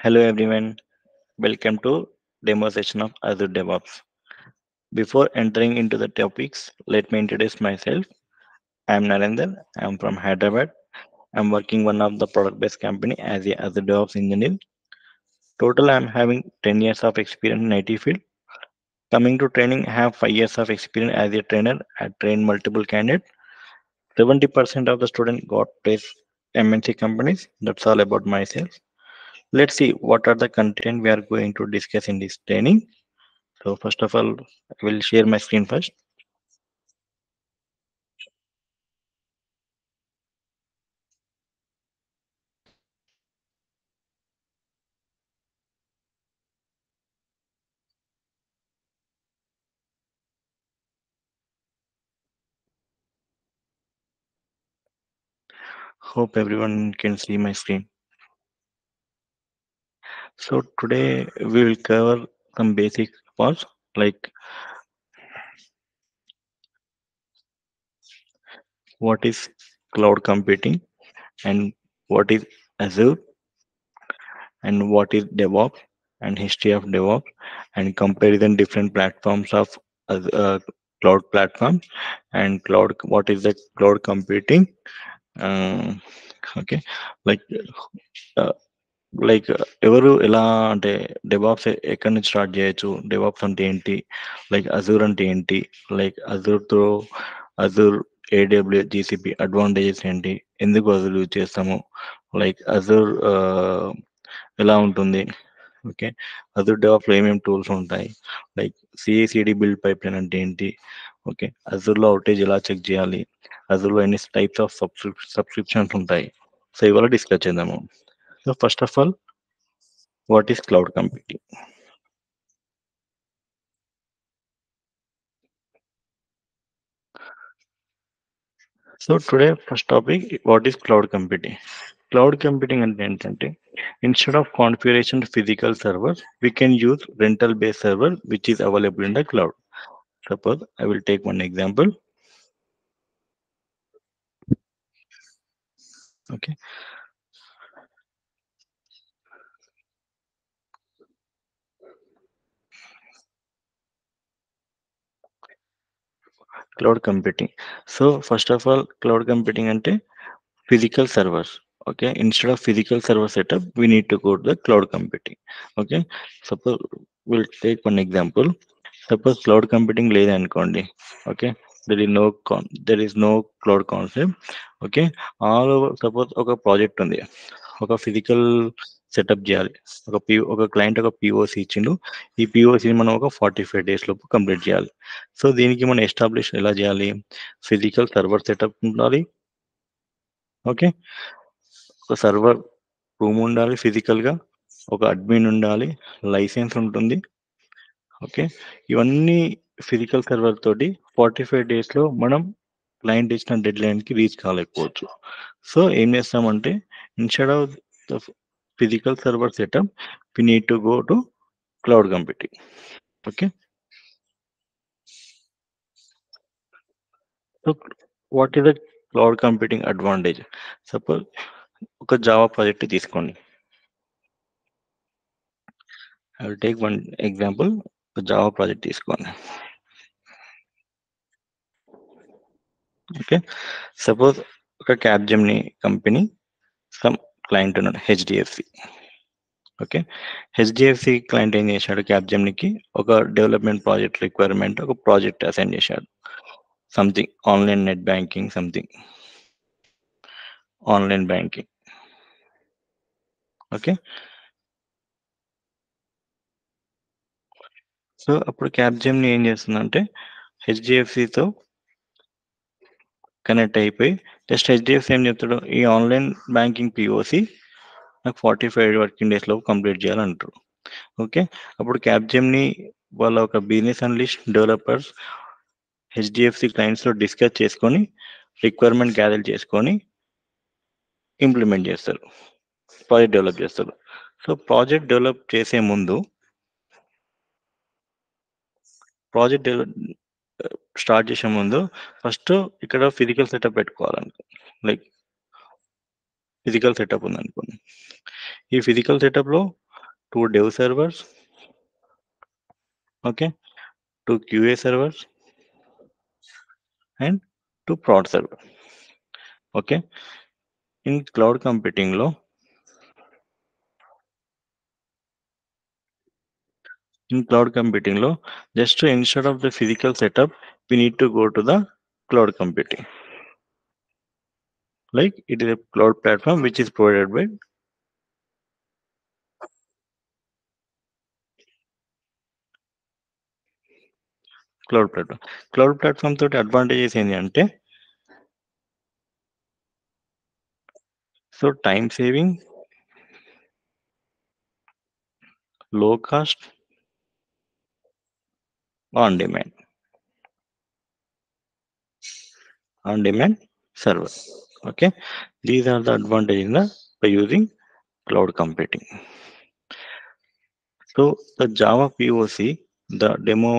Hello everyone, welcome to demo session of Azure DevOps. Before entering into the topics, let me introduce myself. I am Narendra. I am from Hyderabad. I am working one of the product-based company as a Azure DevOps engineer. Total, I am having 10 years of experience in IT field. Coming to training, I have 5 years of experience as a trainer. I trained multiple candidates. 70% of the students got placed MNC companies. That's all about myself. Let's see what are the content we are going to discuss in this training. So first of all, I will share my screen first. Hope everyone can see my screen. So today we will cover some basic parts like what is cloud computing and what is Azure and what is DevOps and history of DevOps and comparison different platforms of cloud platforms and cloud what is the cloud computing. Uh, okay, like uh, ఎవరు ఎలా అంటే DevOps ఎక్కడి నుంచి start చేయొచ్చు, DevOps అంటే ఏంటి, like Azure అంటే ఏంటి, లైక్ అజూర్తో అజూర్ ఏడబ్ల్యూ జీసీపీ అడ్వాంటేజెస్ ఏంటి, ఎందుకు అజూర్ యూజ్ చేస్తాము, లైక్ అజూర్ ఎలా ఉంటుంది, ఓకే, అజూర్ డెవాప్స్లో ఏమేమి టూల్స్ ఉంటాయి, like CACD build pipe line అంటే ఏంటి, ఓకే, అజూర్లో అవుటేజ్ ఎలా చెక్ చేయాలి, అజూర్లో ఎన్ని టైప్స్ ఆఫ్ సబ్స్క్రిప్షన్స్ ఉంటాయి. సో ఇవాళ డిస్కస్ చేద్దాము. So first of all, what is cloud computing? So today first topic, what is cloud computing? Cloud computing అంటే ఏంటంటే instead of configuration physical servers, we can use rental based server which is available in the cloud. Suppose I will take one example. Okay, cloud computing. So first of all, cloud computing అంటే physical servers. Okay, instead of physical server setup, we need to go to the cloud computing. Okay, suppose we'll take one example. Suppose cloud computing లేదనుకోండి. Okay, there is no cloud concept. Okay, all over suppose ఒక project ఉంది, ఒక physical setup చేయాలి, ఒక client ఒక POC ఇచ్చిండు. ఈ పిఓసిని మనం ఒక 45 days లోపు కంప్లీట్ చేయాలి. సో దీనికి మనం ఎస్టాబ్లిష్ ఎలా చేయాలి, ఫిజికల్ సర్వర్ సెటప్ ఉండాలి. ఓకే, ఒక సర్వర్ రూమ్ ఉండాలి ఫిజికల్గా, ఒక అడ్మిన్ ఉండాలి, లైసెన్స్ ఉంటుంది. ఓకే, ఇవన్నీ ఫిజికల్ సర్వర్ తోటి 45 days లో మనం క్లయింట్ ఇచ్చిన డెడ్ లైన్కి రీచ్ కాలేకపోవచ్చు. సో ఏం చేస్తామంటే instead of the physical server setup, we need to go to cloud computing. Okay, so what is the cloud computing advantage? Suppose ఒక జావా ప్రాజెక్ట్ తీసుకోండి. I will take one example. ఒక Java project తీసుకోండి. Okay, suppose ఒక Capgemini company some client ఉన్నాడు HDFC. Okay, HDFC client ఏం చేశాడు, క్యాప్జెమ్నికి ఒక డెవలప్మెంట్ ప్రాజెక్ట్ రిక్వైర్మెంట్ ఒక ప్రాజెక్ట్ అసైన్ చేశాడు. Something online net banking, something online banking. Okay, so అప్పుడు క్యాప్జెమ్ని ఏం చేస్తుందంటే హెచ్డిఎఫ్సితో కనెక్ట్ అయిపోయి జస్ట్ హెచ్డిఎఫ్సి ఏం చెప్తాడు, ఈ ఆన్లైన్ బ్యాంకింగ్ పిఓసి నాకు 45 వర్కింగ్ డేస్లో కంప్లీట్ చేయాలంటారు. ఓకే, అప్పుడు క్యాప్జెమ్ని వాళ్ళ ఒక బిజినెస్ అనలిస్ట్ డెవలపర్స్ హెచ్డిఎఫ్సి క్లయింట్స్లో డిస్కస్ చేసుకొని రిక్వైర్మెంట్ గ్యాదర్ చేసుకొని ఇంప్లిమెంట్ చేస్తారు, ప్రాజెక్ట్ డెవలప్ చేస్తారు. సో ప్రాజెక్ట్ డెవలప్ చేసే ముందు ప్రాజెక్ట్ స్టార్ట్ చేసే ముందు ఫస్ట్ ఇక్కడ ఫిజికల్ సెటప్ పెట్టుకోవాలనుకో, లైక్ ఫిజికల్ సెటప్ ఉందనుకోండి. ఈ ఫిజికల్ సెటప్లో two dev servers, okay, two QA servers, and two prod server. Okay, in cloud computing law, just to instead of the physical setup, we need to go to the cloud computing. Like it is a cloud platform which is provided by cloud platform. Cloud platform తోటి advantages ఏంటి అంటే so time saving, లో cost, on demand, server. Okay, these are the advantages in the by using cloud computing. So the Java POC, the demo,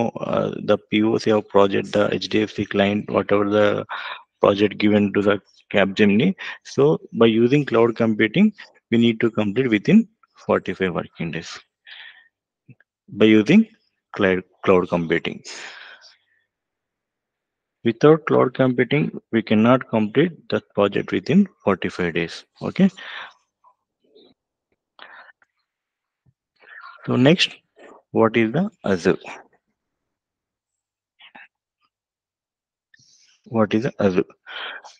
the POC of project, the HDFC client, whatever the project given to the Capgemini. So by using cloud computing, we need to complete within 45 working days by using cloud computing. Without cloud computing, we cannot complete the project within 45 days. Okay. So next, what is the Azure? What is the Azure?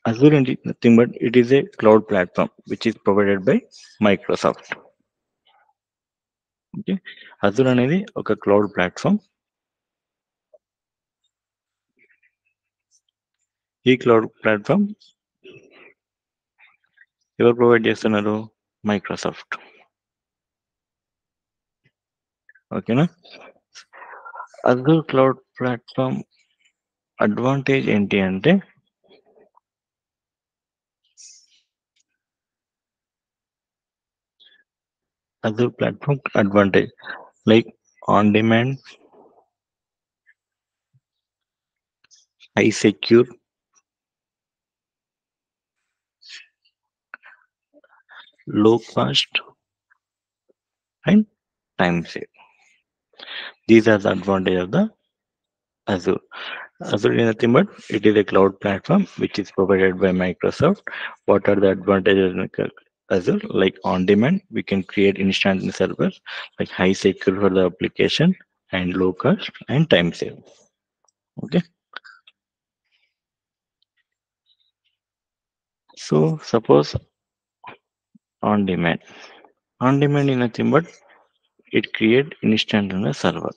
Azure is nothing but it is a cloud platform which is provided by Microsoft. Okay. Azure అనేది ఒక cloud platform. ఈ cloud platform ఎవరు provide చేస్తున్నారు? Microsoft. ఓకేనా? Azure cloud platform advantage ఏంటి అంటే Azure platform advantage like on demand, high secure, low cost, and time save. These are the advantage of the Azure. Azure is nothing but it is a cloud platform which is provided by Microsoft. What are the advantages in Azure? Like on demand, we can create instant servers, like high secure for the application and low cost and time save. Okay. So suppose on demand. On demand is nothing but it create instant on the server.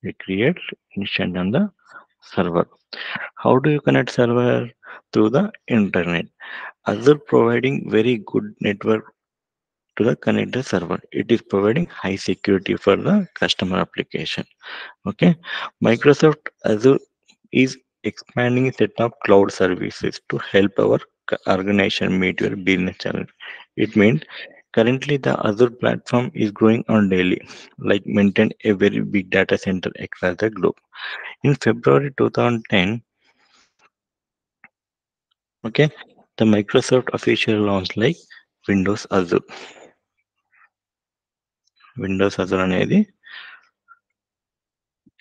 It creates instant on the server. How do you connect server? Through the internet. Azure providing very good network to the connected server. It is providing high security for the customer application. Okay. Microsoft Azure is expanding a set of cloud services to help our organization meet your business challenge. It means currently the Azure platform is growing on daily, like maintain a very big data center across the globe. In February 2010, okay, the Microsoft officially launched like Windows Azure. Windows Azure అనేది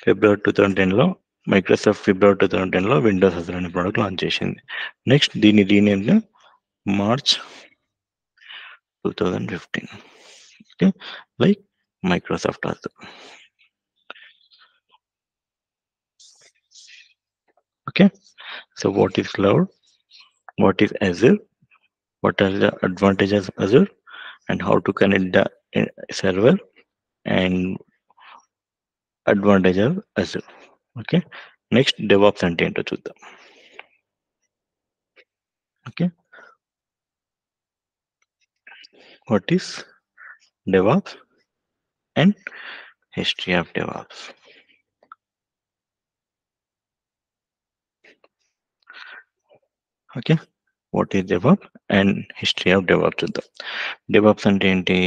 ఫిబ్రవరి 2010లో Microsoft ఫిబ్రవరి 2010లో Windows Azure అనే product launch చేసింది. Next దీని rename March 2015. Okay, like Microsoft Azure. Okay, so what is cloud? What is Azure? What are the advantages of Azure? And how to connect the server and advantage of Azure. Okay, next DevOps అంటే ఏంటో చూద్దాం. Okay, what is DevOps and history of DevOps. Okay, what is DevOps and history of DevOps చూద్దాం. DevOps అంటే ఏంటి?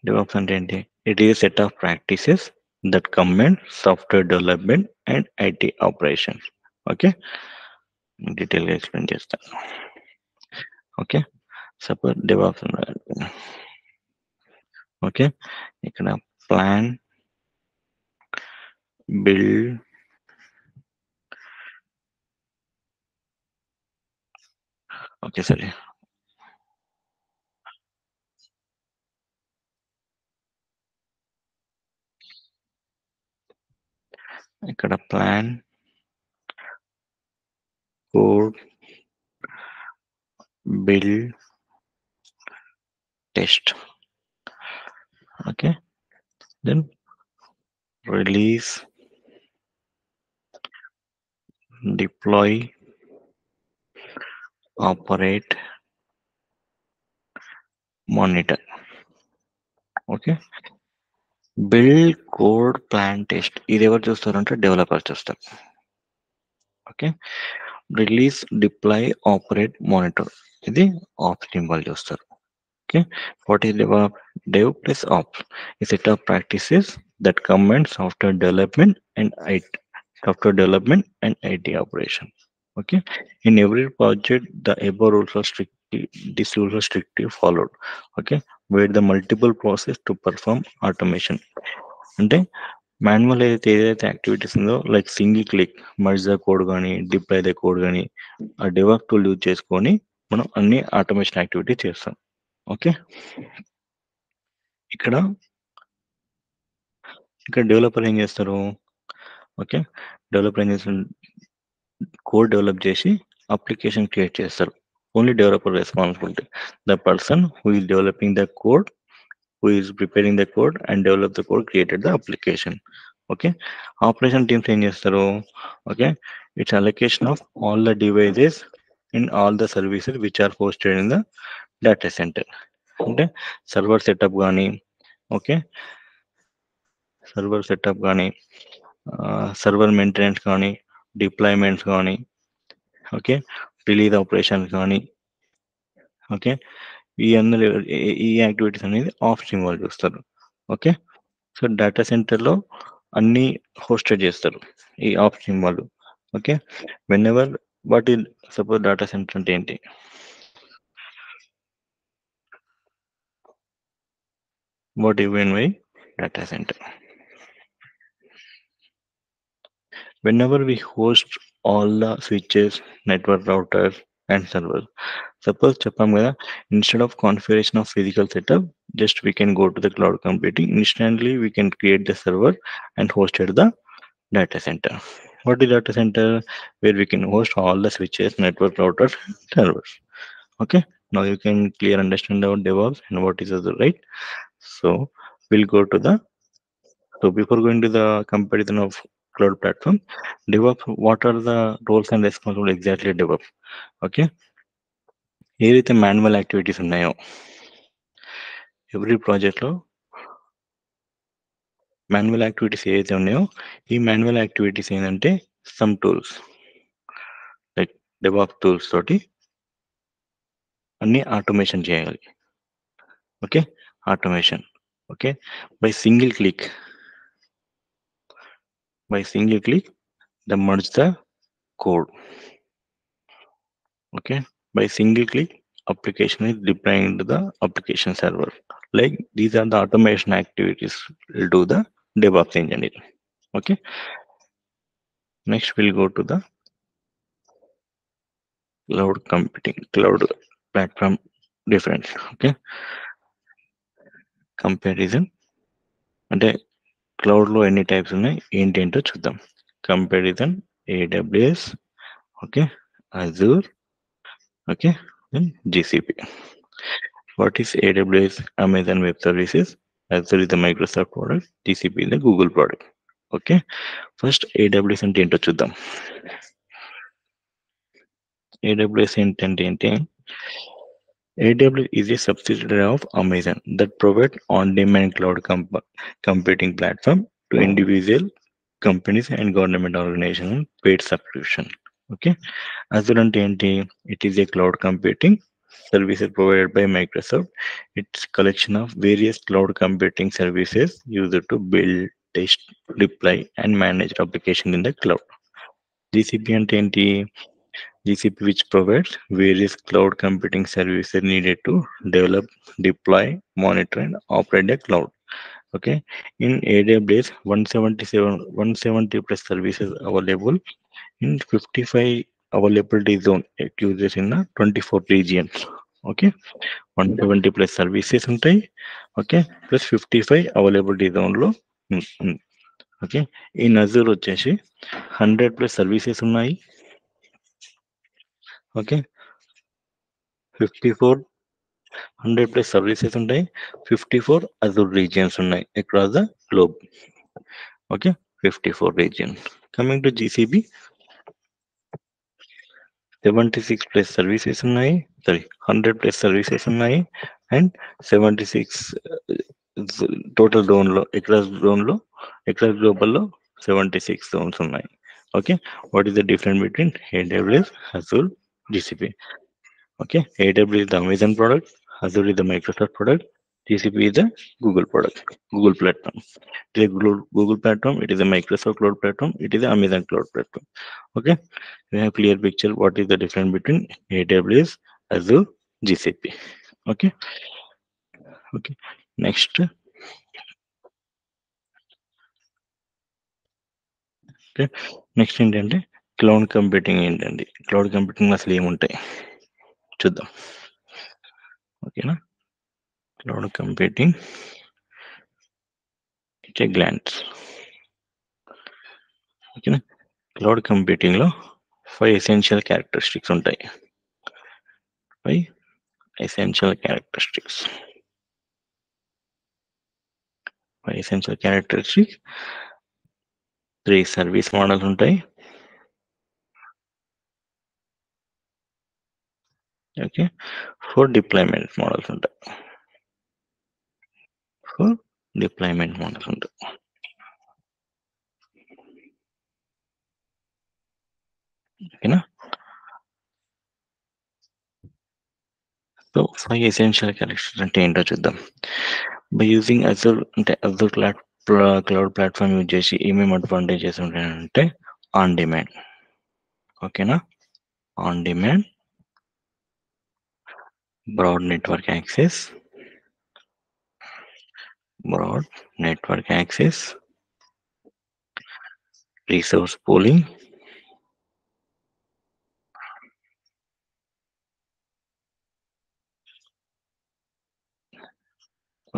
DevOps అంటే ఏంటి? It is a set of practices that combine software development and IT operations. Okay, డీటెయిల్గా explain చేస్తాను. Okay. Suppose DevOps ఉన్నాడు. Okay. ఇక్కడ plan, build, okay సరే. ఇక్కడ plan, code, build, test. Okay. Then release, deploy, operate, monitor. Okay. Build, code, plan, test ఇది ఎవరు చూస్తారంటే developer చూస్తారు. Okay. Release, deploy, operate, monitor ఇది ఆప్స్ టీమ్ వాళ్ళు చూస్తారు. Okay. What is dev plus ops? A set of practices that combine software development and IT, software development and IT operation. Okay. In every project, the above rules are strictly, these rules are strictly followed. Okay. Where the multiple process to perform automation. అంటే manual ఏదైతే activities ఉందో like single click merge the code కానీ deploy the code కానీ ఆ develop tool use చేసుకొని మనం అన్ని automation activity చేస్తాం. ఓకే. ఇక్కడ ఇక్కడ డెవలపర్ ఏం చేస్తారు? ఓకే. డెవలపర్ ఏం చేస్తారు? కోడ్ డెవలప్ చేసి అప్లికేషన్ క్రియేట్ చేస్తారు. Only developer responsibility. The person who is developing the code, who is preparing the code and develop the code created the application. Okay. Operation teams ఏం చేస్తారు? Okay. It's allocation of all the devices in all the services which are hosted in the data center. అంటే server setup కానీ, okay, server setup కానీ, server maintenance కానీ, deployments కానీ, okay, release operations కానీ, okay, ఈ అందరూ ఈ యాక్టివిటీస్ అనేది ఆఫ్ స్ట్రీమ్ వాళ్ళు చూస్తారు. ఓకే. సో డేటా సెంటర్లో అన్ని హోస్టెడ్ చేస్తారు ఈ ఆఫ్ స్ట్రీమ్ వాళ్ళు. ఓకే. వెన్ ఎవర్ వాట్ ఈ సపోజ్ డేటా సెంటర్ అంటే ఏంటి? What you mean by data centre? Whenever we host all the switches, network routers, and servers. Suppose చెప్పాం కదా, instead of configuration of physical setup, just we can go to the cloud computing. Instantly, we can create the server and host it the data center. What is data center? Where we can host all the switches, network routers, servers. Okay. Now you can clear understand about DevOps and what is the right. So we'll go to the. So before going to the comparison of cloud platform, DevOps, what are the roles and responsibilities exactly DevOps? Okay. ఏదైతే manual activities ఉన్నాయో every ప్రాజెక్ట్లో manual activities ఏదైతే ఉన్నాయో ఈ manual activities ఏంటంటే some tools like DevOps tools తోటి అన్ని automation చేయాలి. Okay. Automation. Okay. By single click the merge the code. Okay. By single click, application is deploying into the application server. Like these are the automation activities will do the DevOps engineer. Okay. Next we'll go to the cloud computing, cloud platform difference. Okay. Comparison. అంటే క్లౌడ్లో ఎన్ని types ఉన్నాయి ఏంటి ఏంటో చూద్దాం. Comparison AWS, okay, Azure, okay, then GCP. What is AWS? Amazon Web Services. Azure is the Microsoft product. GCP is the Google product. Okay. First AWS అంటే ఏంటో చూద్దాం. AWS ఏంటంటే AWS is a subsidiary of Amazon that provides on-demand cloud computing platform to individual companies and government organizations paid subscription. Okay. Azure అంటే ఏంటి? It is a cloud computing services provided by Microsoft. It's collection of various cloud computing services used to build, test, deploy, and manage application in the cloud. GCP అంటే ఏంటి? GCP, which provides various cloud computing services needed to develop, deploy, monitor, and operate a cloud. Okay, in AWS, 170 plus services available in 55 availability zone users in 24 regions. Okay, 170 plus services ఉంటాయి. Okay, plus 55 availability జోన్లో. Okay, ఈ నజూర్ వచ్చేసి 100 plus services ఉన్నాయి. Okay, 100 plus services ఉంటాయి. 54 Azure regions ఉన్నాయి across the globe. Okay, 54 region. Coming to GCP, 76 plus services ఉన్నాయి. 100 plus services ఉన్నాయి. And 76 total జోన్లో అక్రాస్ గ్లోబల్లో 76 జోన్స్ ఉన్నాయి. Okay, what is the difference between AWS, Azure, GCP? Okay, AWS is the Amazon product, Azure is the Microsoft product, GCP is the Google product, Google platform. It is a Google platform, it is a Microsoft cloud platform, it is the Amazon cloud platform. Okay, we have clear picture what is the difference between AWS, Azure, GCP. Okay, okay. Next, okay. Next ఏంటంటే cloud computing ఏంటండి? Cloud computing అసలు ఏముంటాయి చూద్దాం. ఓకేనా, cloud computing it's a glance. ఓకేనా, cloud కంప్యూటింగ్లో 5 essential characteristics ఉంటాయి. 5 essential characteristics. 5 essential characteristics. 3 service models ఉంటాయి. Okay, 4 deployment models ఉంటాయి. 4 డిప్లాయ్మెంట్ మోడల్స్ ఉంటాయి. ఓకేనా, సో 5 ఎసెన్షియల్ క్యారెక్టరిస్టిక్స్ అంటే ఏంటో చూద్దాం. బై యూజింగ్ అజూర్, అంటే అజూర్ క్లౌడ్ ప్లాట్ఫామ్ యూజ్ చేసి ఏమేమి అడ్వాంటేజెస్ ఉంటాయంటే ఆన్ డిమాండ్. ఓకేనా, on demand, broad network access, resource pooling,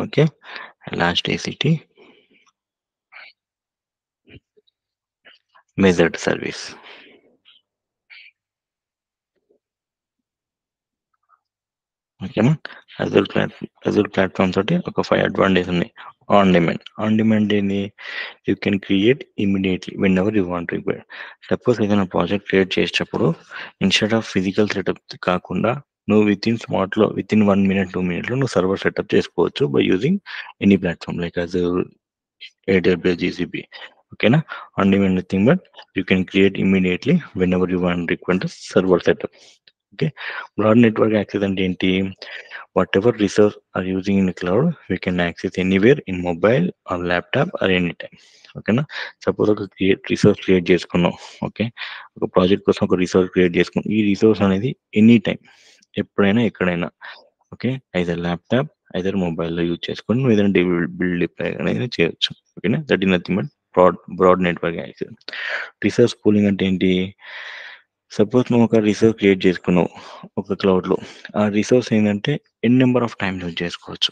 okay, elasticity, measured service. ఓకేనా, అజూర్ ప్లాట్ఫామ్ తోటి ఒక 5 అడ్వాంటేజ్ ఉన్నాయి. ఆన్ డిమాండ్ ఏంటి? You can create immediately whenever you want require. Suppose ఏదైనా ప్రాజెక్ట్ క్రియేట్ చేసేటప్పుడు instead of physical setup కాకుండా నువ్వు with in 1 minute 2 minutes నువ్వు సర్వర్ సెటప్ చేసుకోవచ్చు by using any platform like Azure, AWS, GCP. ఓకేనా, on demand nothing but you can create immediately whenever you want require server setup. Okay, broad network access అంటే ఏంటి? whatever resource are using in the cloud, we can access anywhere in mobile or laptop or anytime. ఓకేనా, suppose ఒక resource create చేసుకున్నాం. Okay, ఒక project కోసం ఒక resource create చేసుకున్నాం. ఈ రిసోర్స్ అనేది ఎనీ టైం, ఎప్పుడైనా ఎక్కడైనా, ఓకే, ఐదర్ ల్యాప్టాప్ ఐదర్ మొబైల్లో యూజ్ చేసుకొని నువ్వు ఏదైనా బిల్డ్ డిప్లాయ్ అనేది చేయొచ్చు. ఓకేనా, that is nothing but broad network access. Resource pooling అంటే ఏంటి? సపోజ్ నువ్వు ఒక రిసోర్స్ క్రియేట్ చేసుకున్నావు ఒక క్లౌడ్లో. ఆ రిసోర్స్ ఏంటంటే N number of times use చేసుకోవచ్చు.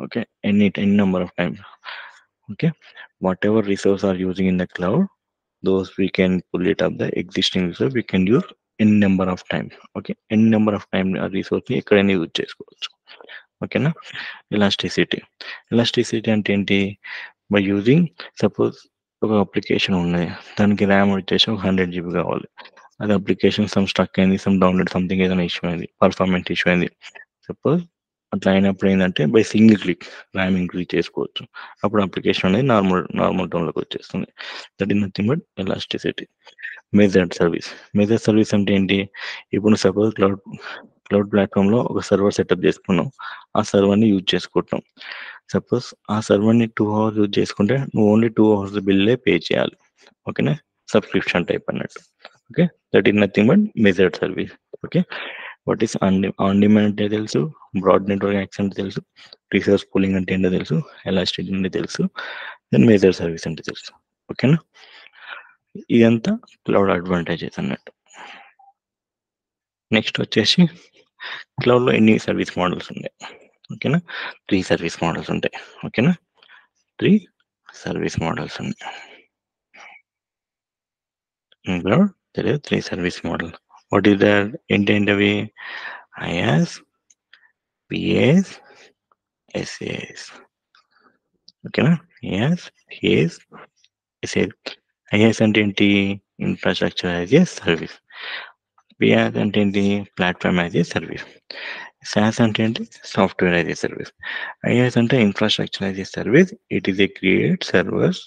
Okay, N number of times. Okay, whatever resource are using in the cloud, those we can pull it up the existing resource, we can use N number of times. Okay, N number of time ఆ రిసోర్స్ని ఎక్కడైనా use చేసుకోవచ్చు. ఓకేనా, elasticity అంటే ఏంటి? By using, suppose ఒక application ఉన్నది, దానికి ర్యామ్ వచ్చేసి ఒక 100 GB కావాలి. అది అప్లికేషన్ స్ట్రక్ అయింది, డౌన్లోడ్ సంథింగ్ ఏదైనా ఇష్యూ అయింది, పర్ఫార్మెన్స్ ఇష్యూ అయింది. సపోజ్ అట్లా అయినప్పుడు ఏంటంటే by single click RAM increase చేసుకోవచ్చు. అప్పుడు అప్లికేషన్ అనేది నార్మల్ టోన్లోకి వచ్చేస్తుంది. That is nothing but elasticity. Measured service అంటే ఏంటి? ఇప్పుడు సపోజ్ క్లౌడ్ ప్లాట్ఫామ్లో ఒక సర్వర్ సెటప్ చేసుకున్నాం, ఆ సర్వర్ని యూజ్ చేసుకుంటాం. సపోజ్ ఆ సర్వర్ని 2 hours యూజ్ చేసుకుంటే నువ్వు ఓన్లీ 2 hours బిల్లే పే చేయాలి. ఓకేనా, సబ్స్క్రిప్షన్ టైప్ అన్నట్టు. Okay, that is nothing but measured service. Okay, what is on demand అంటే తెలుసు, బ్రాడ్ నెట్వర్క్ యాక్సెస్ అంటే తెలుసు, రిసోర్స్ పూలింగ్ అంటే ఏంటో తెలుసు, ఎలాస్టిసిటీ అంటే తెలుసు, దెన్ మేజర్ సర్వీస్ అంటే తెలుసు. ఓకేనా, ఇదంతా క్లౌడ్ అడ్వాంటేజెస్ అన్నట్టు. నెక్స్ట్ వచ్చేసి క్లౌడ్లో ఎన్ని సర్వీస్ మోడల్స్ ఉన్నాయి. ఓకేనా, 3 సర్వీస్ మోడల్స్ ఉంటాయి. ఓకేనా, 3 సర్వీస్ మోడల్స్ ఉన్నాయి. ఇందులో తెలియదు 3 service model. What is that, ఏంటవి? IaaS, PaaS, SaaS. ఓకేనా, ఐయాస్, పిఏఎస్, ఎస్ఏఎస్. ఐయాస్ అంటే ఏంటి? Infrastructure as a service. PaaS అంటే ఏంటి? Platform as a service. SaaS అంటే ఏంటి? Software as a service. IaaS అంటే infrastructure as a service. It is a create servers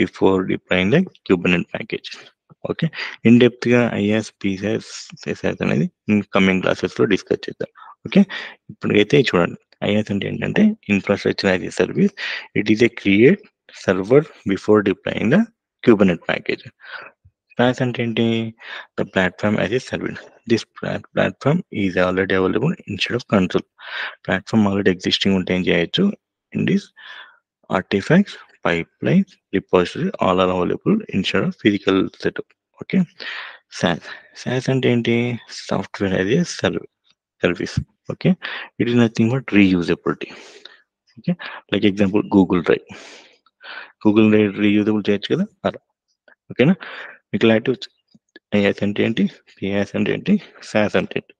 before deploying the Kubernetes package. Okay, in depth గా IaaS, PaaS, SaaS అనేది coming classes లో discuss చేద్దాం. Okay, ఇప్పుడైతే చూడండి, IaaS అంటే ఏంటంటే infrastructure as a service. It is a create server before deploying the Kubernetes package. SaaS అంటే ఏంటి? The platform as a service. This platform is already available instead of console. Platform already existing ఉంటే ఏం చేయొచ్చు? In this artifacts, pipelines, repository all are available instead of physical setup. Okay, SaaS. SaaS అంటే ఏంటి? Software as a service. Okay, it is nothing but reusability. Okay, like example Google drive. Google drive reusable చేయొచ్చు కదా అలా. ఓకేనా, మీకు clarity వచ్చి is అంటే ఏంటి, పిఎస్ అంటే ఏంటి, సాస్ అంటే ఏంటి,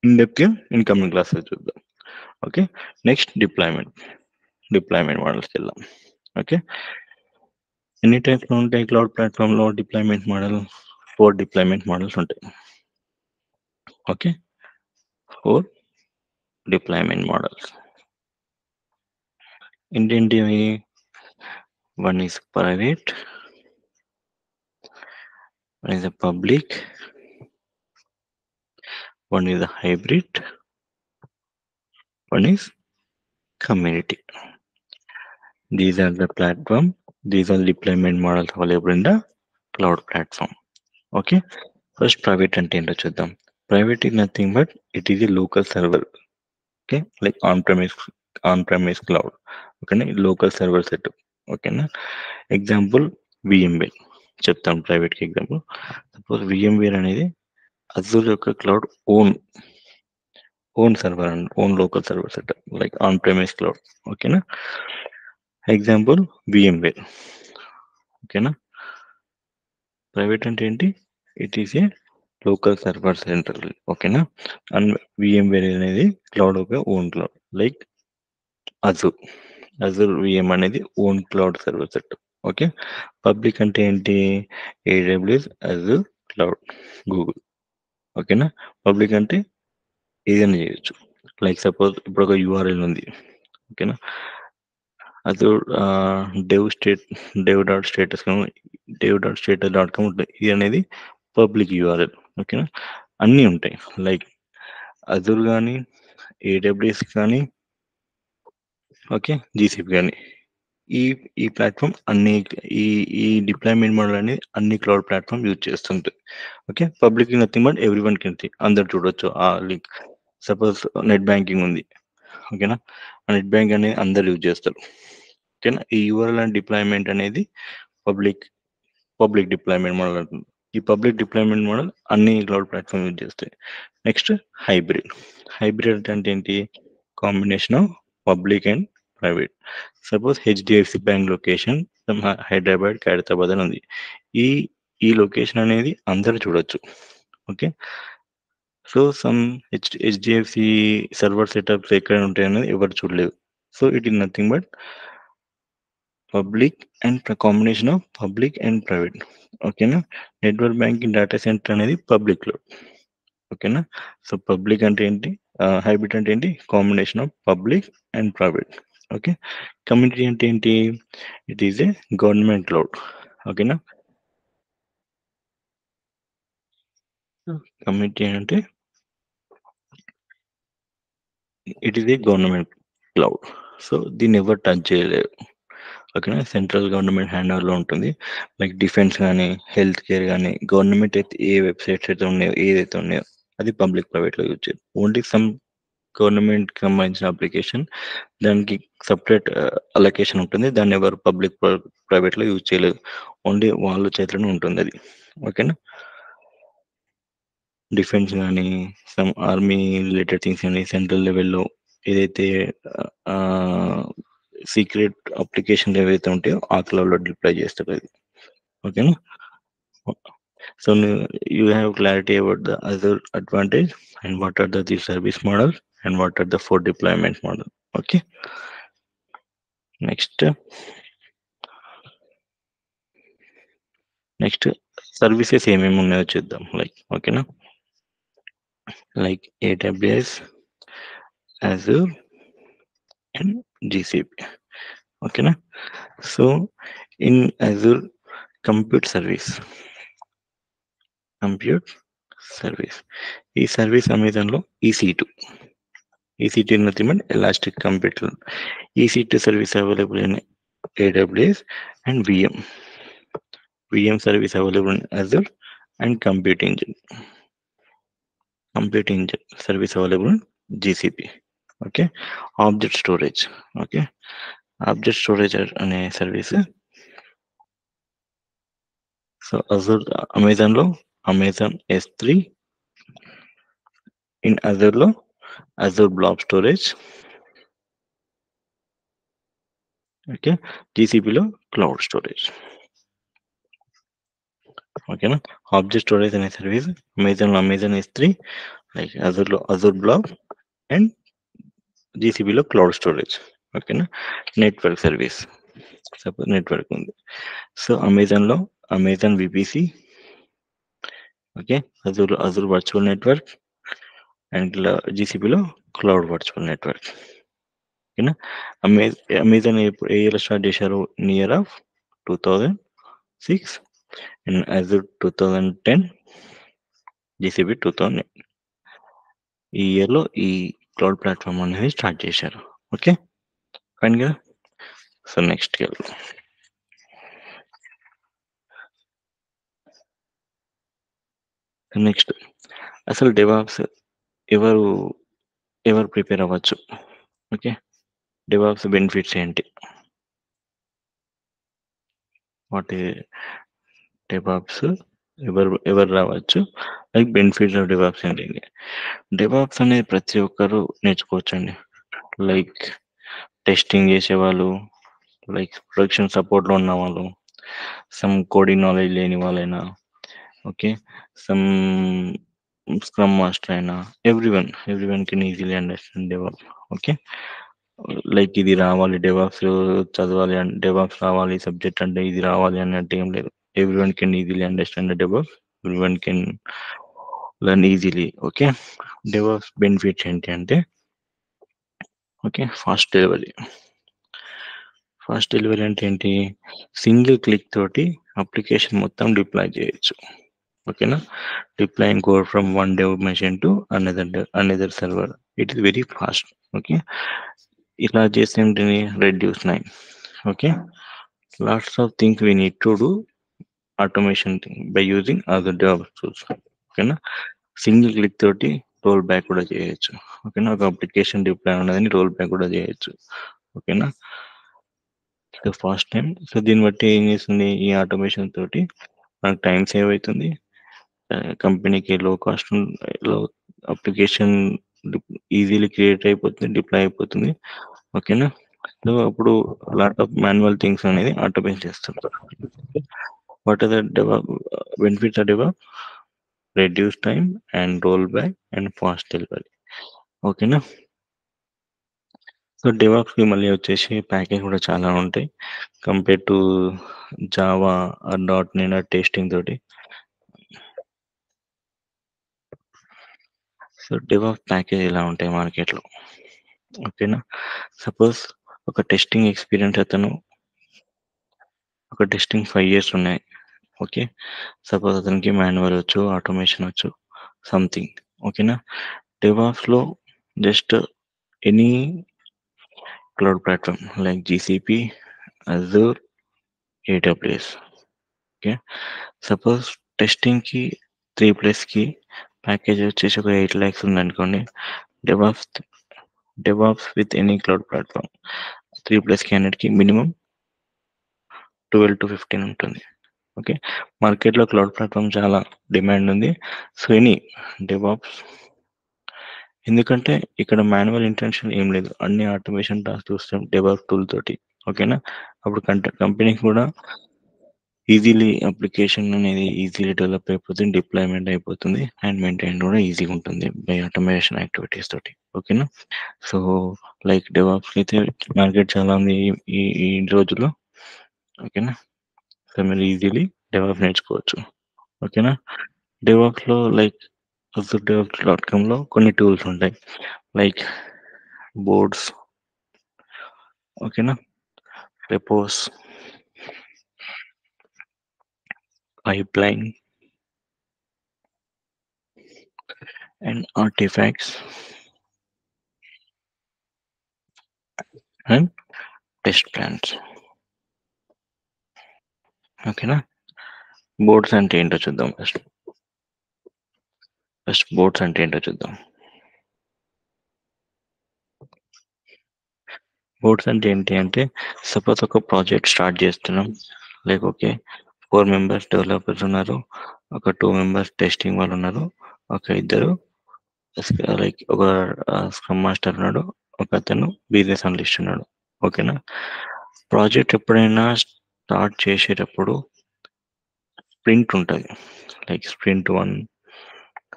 ఇన్ డెప్త్ ఇన్కమింగ్ క్లాసెస్ చూద్దాం. ఓకే, నెక్స్ట్ డిప్లాయ్మెంట్ మోడల్స్కి వెళ్దాం. ఓకే, ఎన్ని టైప్స్ లో ఉంటాయి క్లౌడ్ ప్లాట్ఫామ్ లో డిప్లాయ్మెంట్ మోడల్? 4 డిప్లాయ్మెంట్ మోడల్స్ ఉంటాయి. ఓకే, 4 డిప్లాయ్మెంట్ మోడల్స్ ఏంటేంటివి? One is private, one is a public, one is a hybrid, one is community. These are the platform, these are deployment models available in the cloud platform. Okay, first private అంటే ఏంటో చూద్దాం. Private is nothing but it is a local server. Okay, like on premise cloud. ఓకేనా, local server setup. ఓకేనా, example VMware చెప్తాం private కి example. Suppose VMware అనేది Azure యొక్క cloud own server and own local server setup like on premise cloud. ఓకేనా, example VMware. ఓకేనా, private అంటే ఏంటి? It is A local server centre. ఓకేనా, అండ్ VMware అనేది క్లౌడ్ ఒక own cloud like Azure VM అనేది own cloud server setup. Okay, public అంటే ఏంటి? AWS, Azure cloud, Google. ఓకేనా, పబ్లిక్ అంటే ఏదైనా చేయొచ్చు. లైక్ సపోజ్ ఇప్పుడు ఒక URL ఉంది. ఓకేనా, అజూర్ dev.status.com ఉంటుంది. ఇది అనేది పబ్లిక్ URL. ఓకేనా, అన్నీ ఉంటాయి లైక్ అజూర్ కానీ, AWS కానీ, ఓకే, GCP కానీ. ఈ ఈ ప్లాట్ఫామ్ అన్ని ఈ ఈ డిప్లాయ్మెంట్ మోడల్ అనేది అన్ని క్లౌడ్ ప్లాట్ఫామ్ యూజ్ చేస్తుంటుంది. Okay, public nothing but everyone can see, అందరు చూడొచ్చు ఆ లింక్. సపోజ్ నెట్ బ్యాంకింగ్ ఉంది. ఓకేనా, ఆ నెట్ బ్యాంక్ అనేది అందరు యూజ్ చేస్తారు. ఓకేనా, ఈ URL అండ్ డిప్లాయ్మెంట్ అనేది పబ్లిక్ డిప్లాయ్మెంట్ మోడల్ అంటుంది. ఈ పబ్లిక్ డిప్లాయ్మెంట్ మోడల్ అన్ని క్లౌడ్ ప్లాట్ఫామ్ యూజ్ చేస్తాయి. నెక్స్ట్ హైబ్రిడ్ అంటే ఏంటి? Combination of public and private. Suppose HDFC bank location Hyderabad, Khairatabad అని ఉంది. ఈ ఈ లొకేషన్ అనేది అందరు చూడొచ్చు. Okay, so some HDFC server setups ఎక్కడ ఉంటాయి అనేది ఎవరు చూడలేదు. So it is nothing but public and combination of public and private. ఓకేనా, నెట్వర్క్ బ్యాంకింగ్ డేటా సెంటర్ అనేది పబ్లిక్ లో. ఓకేనా, సో పబ్లిక్ అంటే ఏంటి, హైబ్రిడ్ అంటే ఏంటి? Combination of public and private. Okay, community అంటే ఏంటి? It is A government cloud. ఓకేనా, కమ్యూనిటీ అంటే it is A government cloud. So దీన్ని ఎవరు టచ్ చేయలేరు. ఓకేనా. సెంట్రల్ గవర్నమెంట్ హ్యాండ్ ఓవర్లో ఉంటుంది. లైక్ డిఫెన్స్ కానీ, హెల్త్ కేర్ కానీ, గవర్నమెంట్ అయితే ఏ వెబ్సైట్స్ అయితే ఉన్నాయో, ఏదైతే ఉన్నాయో అది పబ్లిక్ ప్రైవేట్లో యూజ్ చేయదు. ఓన్లీ సమ్ గవర్నమెంట్కి సంబంధించిన అప్లికేషన్ దానికి సపరేట్ అలొకేషన్ ఉంటుంది. దాన్ని ఎవరు పబ్లిక్ ప్రైవేట్లో యూజ్ చేయలేదు. ఓన్లీ వాళ్ళ చేతిలోనే ఉంటుంది అది. ఓకేనా. డిఫెన్స్ కానీ, సమ్ ఆర్మీ రిలేటెడ్ థింగ్స్ కానీ, సెంట్రల్ లెవెల్లో ఏదైతే సీక్రెట్ అప్లికేషన్లు ఏవైతే ఉంటాయో ఆ క్లౌడ్లో డిప్లాయ్ చేస్తారు అది. ఓకేనా. So you have clarity about the other advantage and what are the service model and what are the four deployment model. Okay. Next services ఏమేమి ఉన్నాయో చూద్దాం. లైక్ ఓకేనా, like AWS, Azure and GCP. ఓకేనా. So in Azure compute service ఈ service అమెజాన్లో EC2 nothing but elastic compute. EC2 service available in AWS and VM service available in Azure and compute engine service available in GCP. Okay. Object storage. Okay. Object storage అనే service so అమెజాన్లో Amazon S3, in అజూర్లో Azure Blob Storage. Okay. GCPలో cloud storage. ఓకేనా. Object storage అనే service అమెజాన్లో Amazon S3, like అజూర్లో Azure Blob and GCPలో cloud storage. ఓకేనా. నెట్వర్క్ సర్వీస్, సపోజ్ నెట్వర్క్ ఉంది. సో అమెజాన్లో Amazon VPC, okay, Azure virtual network and GCPలో క్లౌడ్ వర్చువల్ నెట్వర్క్. ఓకేనా. అమెజాన్ ఏ ఇయర్ స్టార్ట్ చేశారు? Year of 2006 and Azure 2010, GCP 2008. ఈ ఇయర్లో ఈ క్లౌడ్ ప్లాట్ఫామ్ అనేది స్టార్ట్ చేశారు. ఓకే, ఫైన్ కదా. సో నెక్స్ట్ అసలు డెవాప్స్ ఎవరు ప్రిపేర్ అవ్వచ్చు? ఓకే. డెవాప్స్ బెనిఫిట్స్ ఏంటి? వాటి డెవాప్స్ ఎవరు రావచ్చు? లైక్ బెనిఫిట్స్ ఆఫ్ డెవాప్స్ ఏంటి? డెవాప్స్ అనేది ప్రతి ఒక్కరు నేర్చుకోవచ్చండి. లైక్ టెస్టింగ్ చేసేవాళ్ళు, లైక్ ప్రొడక్షన్ సపోర్ట్లో ఉన్న వాళ్ళు, సమ్ కోడింగ్ నాలెడ్జ్ లేని వాళ్ళైనా, ఓకే, సమ్ స్క్రమ్ మాస్టర్ అయినా, everyone can easily understand DevOps. Okay. Like ఇది రావాలి డెవాప్స్ చదవాలి, డెవాప్స్ రావాలి సబ్జెక్ట్ అంటే ఇది రావాలి అన్నట్టు ఏం లేదు. Everyone can easily understand the DevOps, everyone can learn easily. Okay. DevOps benefits ఏంటి అంటే, ఓకే, ఫాస్ట్ డెలివరీ అంటే ఏంటి? సింగిల్ క్లిక్ తోటి అప్లికేషన్ మొత్తం డిప్లాయ్ చేయొచ్చు. ఓకేనా. Deploying code from one dev machine to another server. It is very fast. Okay. ఇలా చేస్తే reduce time. Okay. Lots of things we need to do automation by using other develop tools. ఓకేనా. Single click తోటి roll back కూడా చేయొచ్చు. ఓకేనా. ఒక application deploy ఉన్నదని roll back కూడా చేయొచ్చు. ఓకేనా. So fast time. సో దీన్ని బట్టి ఏం చేస్తుంది? ఈ ఆటోమేషన్ తోటి మనకు టైం సేవ్ అవుతుంది. కంపెనీకి low cost application easily create అయిపోతుంది, డిప్లాయ్ అయిపోతుంది. ఓకేనా. సో అప్పుడు లాట్ ఆఫ్ మాన్యువల్ థింగ్స్ అనేది ఆటోమేట్ చేస్తారు. What are the benefits are develop? Reduce time and roll back and fast delivery. ఓకేనా. సో డెవాప్స్కి మళ్ళీ వచ్చేసి ప్యాకేజ్ కూడా చాలా ఉంటాయి compare to Java .NET testing తోటి. సో డెవాప్స్ ప్యాకేజ్ ఇలా ఉంటాయి మార్కెట్లో. ఓకేనా. సపోజ్ ఒక టెస్టింగ్ ఎక్స్పీరియన్స్ ఒక టెస్టింగ్ 5 years ఉన్నాయి. ఓకే. సపోజ్ అతనికి మాన్యువల్ వచ్చు, ఆటోమేషన్ వచ్చు, సంథింగ్. ఓకేనా. డెవాప్స్లో just any cloud platform like GCP, Azure, AWS. Okay. Suppose టెస్టింగ్కి 3+కి ప్యాకేజ్ వచ్చేసి ఒక 8 lakhs ఉందనుకోండి. DevOps DevOps with any cloud platform 3+కి అన్నిటికి మినిమం 12 to 15 ఉంటుంది. ఓకే. మార్కెట్లో క్లౌడ్ ప్లాట్ఫామ్ చాలా డిమాండ్ ఉంది. సో ఎనీ డెవాప్స్, ఎందుకంటే ఇక్కడ మాన్యువల్ ఇంటెన్షన్ ఏం లేదు, అన్ని ఆటోమేషన్ టాస్క్ చూస్తాం డెవాప్ టూల్ తోటి. ఓకేనా. అప్పుడు కంపెనీకి కూడా ఈజీలీ అప్లికేషన్ అనేది ఈజీలీ డెవలప్ అయిపోతుంది, డిప్లాయ్మెంట్ అయిపోతుంది, అండ్ మెయింటైన్ కూడా ఈజీగా ఉంటుంది బై ఆటోమేషన్ యాక్టివిటీస్ తోటి. ఓకేనా. సో లైక్ డెవాప్స్ అయితే మార్కెట్ చాలా ఉంది ఈ ఈ రోజుల్లో. ఓకేనా. సో మీరు ఈజీలీ డెవాప్ నేర్చుకోవచ్చు. ఓకేనా. డెవాప్స్లో లైక్ DevOps.com లో కొన్ని టూల్స్ ఉంటాయి లైక్ బోర్డ్స్, ఓకేనా, repos, pipeline and artifacts and test plans. ఓకేనా. బోర్డ్స్ అంటే ఏంటో చూద్దాం. ఫస్ట్ బోర్డ్స్ అంటే ఏంటో చూద్దాం. బోర్డ్స్ అంటే ఏంటి అంటే, సపోజ్ ఒక ప్రాజెక్ట్ స్టార్ట్ చేస్తున్నాం, లైక్ ఓకే 4 members డెవలపర్స్ ఉన్నారు, ఒక 2 members టెస్టింగ్ వాళ్ళు ఉన్నారు, ఒక ఇద్దరు లైక్ ఒక స్క్రమ్ మాస్టర్ ఉన్నాడు, ఒక అతను బిజినెస్ అనలిస్ట్ ఉన్నాడు. ఓకేనా. ప్రాజెక్ట్ ఎప్పుడైనా స్టార్ట్ చేసేటప్పుడు స్ప్రింట్ ఉంటుంది, లైక్ స్ప్రింట్ 1,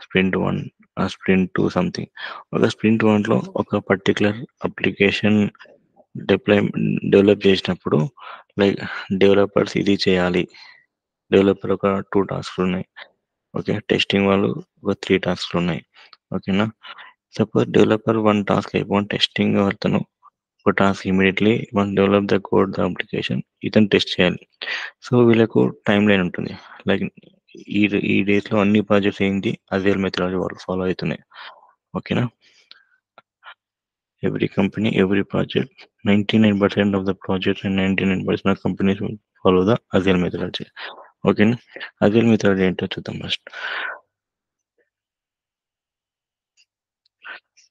స్ప్రింట్ 2 సంథింగ్. ఒక స్ప్రింట్ 1లో ఒక పర్టికులర్ అప్లికేషన్ డెవలప్ చేసినప్పుడు లైక్ డెవలపర్స్ ఇది చేయాలి, డెవలపర్ ఒక 2 tasks ఉన్నాయి. ఓకే. టెస్టింగ్ వాళ్ళు ఒక 3 tasks ఉన్నాయి. ఓకేనా. సపోజ్ డెవలపర్ 1 task అయిపోయి టెస్టింగ్ అతను ఒక task immediately one develop the code the application ఇతను టెస్ట్ చేయాలి. సో వీళ్ళకు టైం లైన్ ఉంటుంది, లైక్ ఈ ఈ డేస్లో అన్ని ప్రాజెక్ట్స్ ఏంటి అజైల్ మెథడాలజీ వాళ్ళు ఫాలో అవుతున్నాయి. ఓకేనా. Every company, every project, 99% of the projects and 99% of companies follow the agile methodology. ఓకేనా. అజైల్ మెథడాలజీ ఏంటో చూద్దాం ఫస్ట్.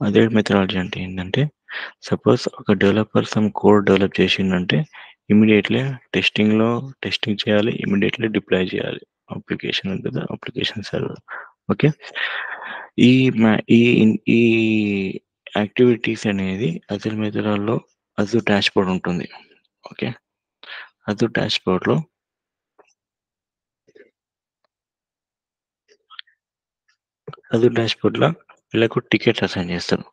అజైల్ మెథడాలజీ అంటే ఏంటంటే, సపోజ్ ఒక డెవలపర్ సమ్ కోడ్ డెవలప్ చేసిందంటే ఇమీడియట్లీ టెస్టింగ్ చేయాలి, ఇమీడియట్లీ డిప్లాయ్ చేయాలి అప్లికేషన్ ఉంటుంది, అప్లికేషన్ సర్వర్. ఓకే. ఈ ఈ ఈ యాక్టివిటీస్ అనేది అజైల్ మెథడాల్లో అజూర్ డాష్ బోర్డ్ ఉంటుంది. ఓకే. అజూర్ డాష్ బోర్డ్లో వీళ్ళకు టికెట్స్ అసైన్ చేస్తారు,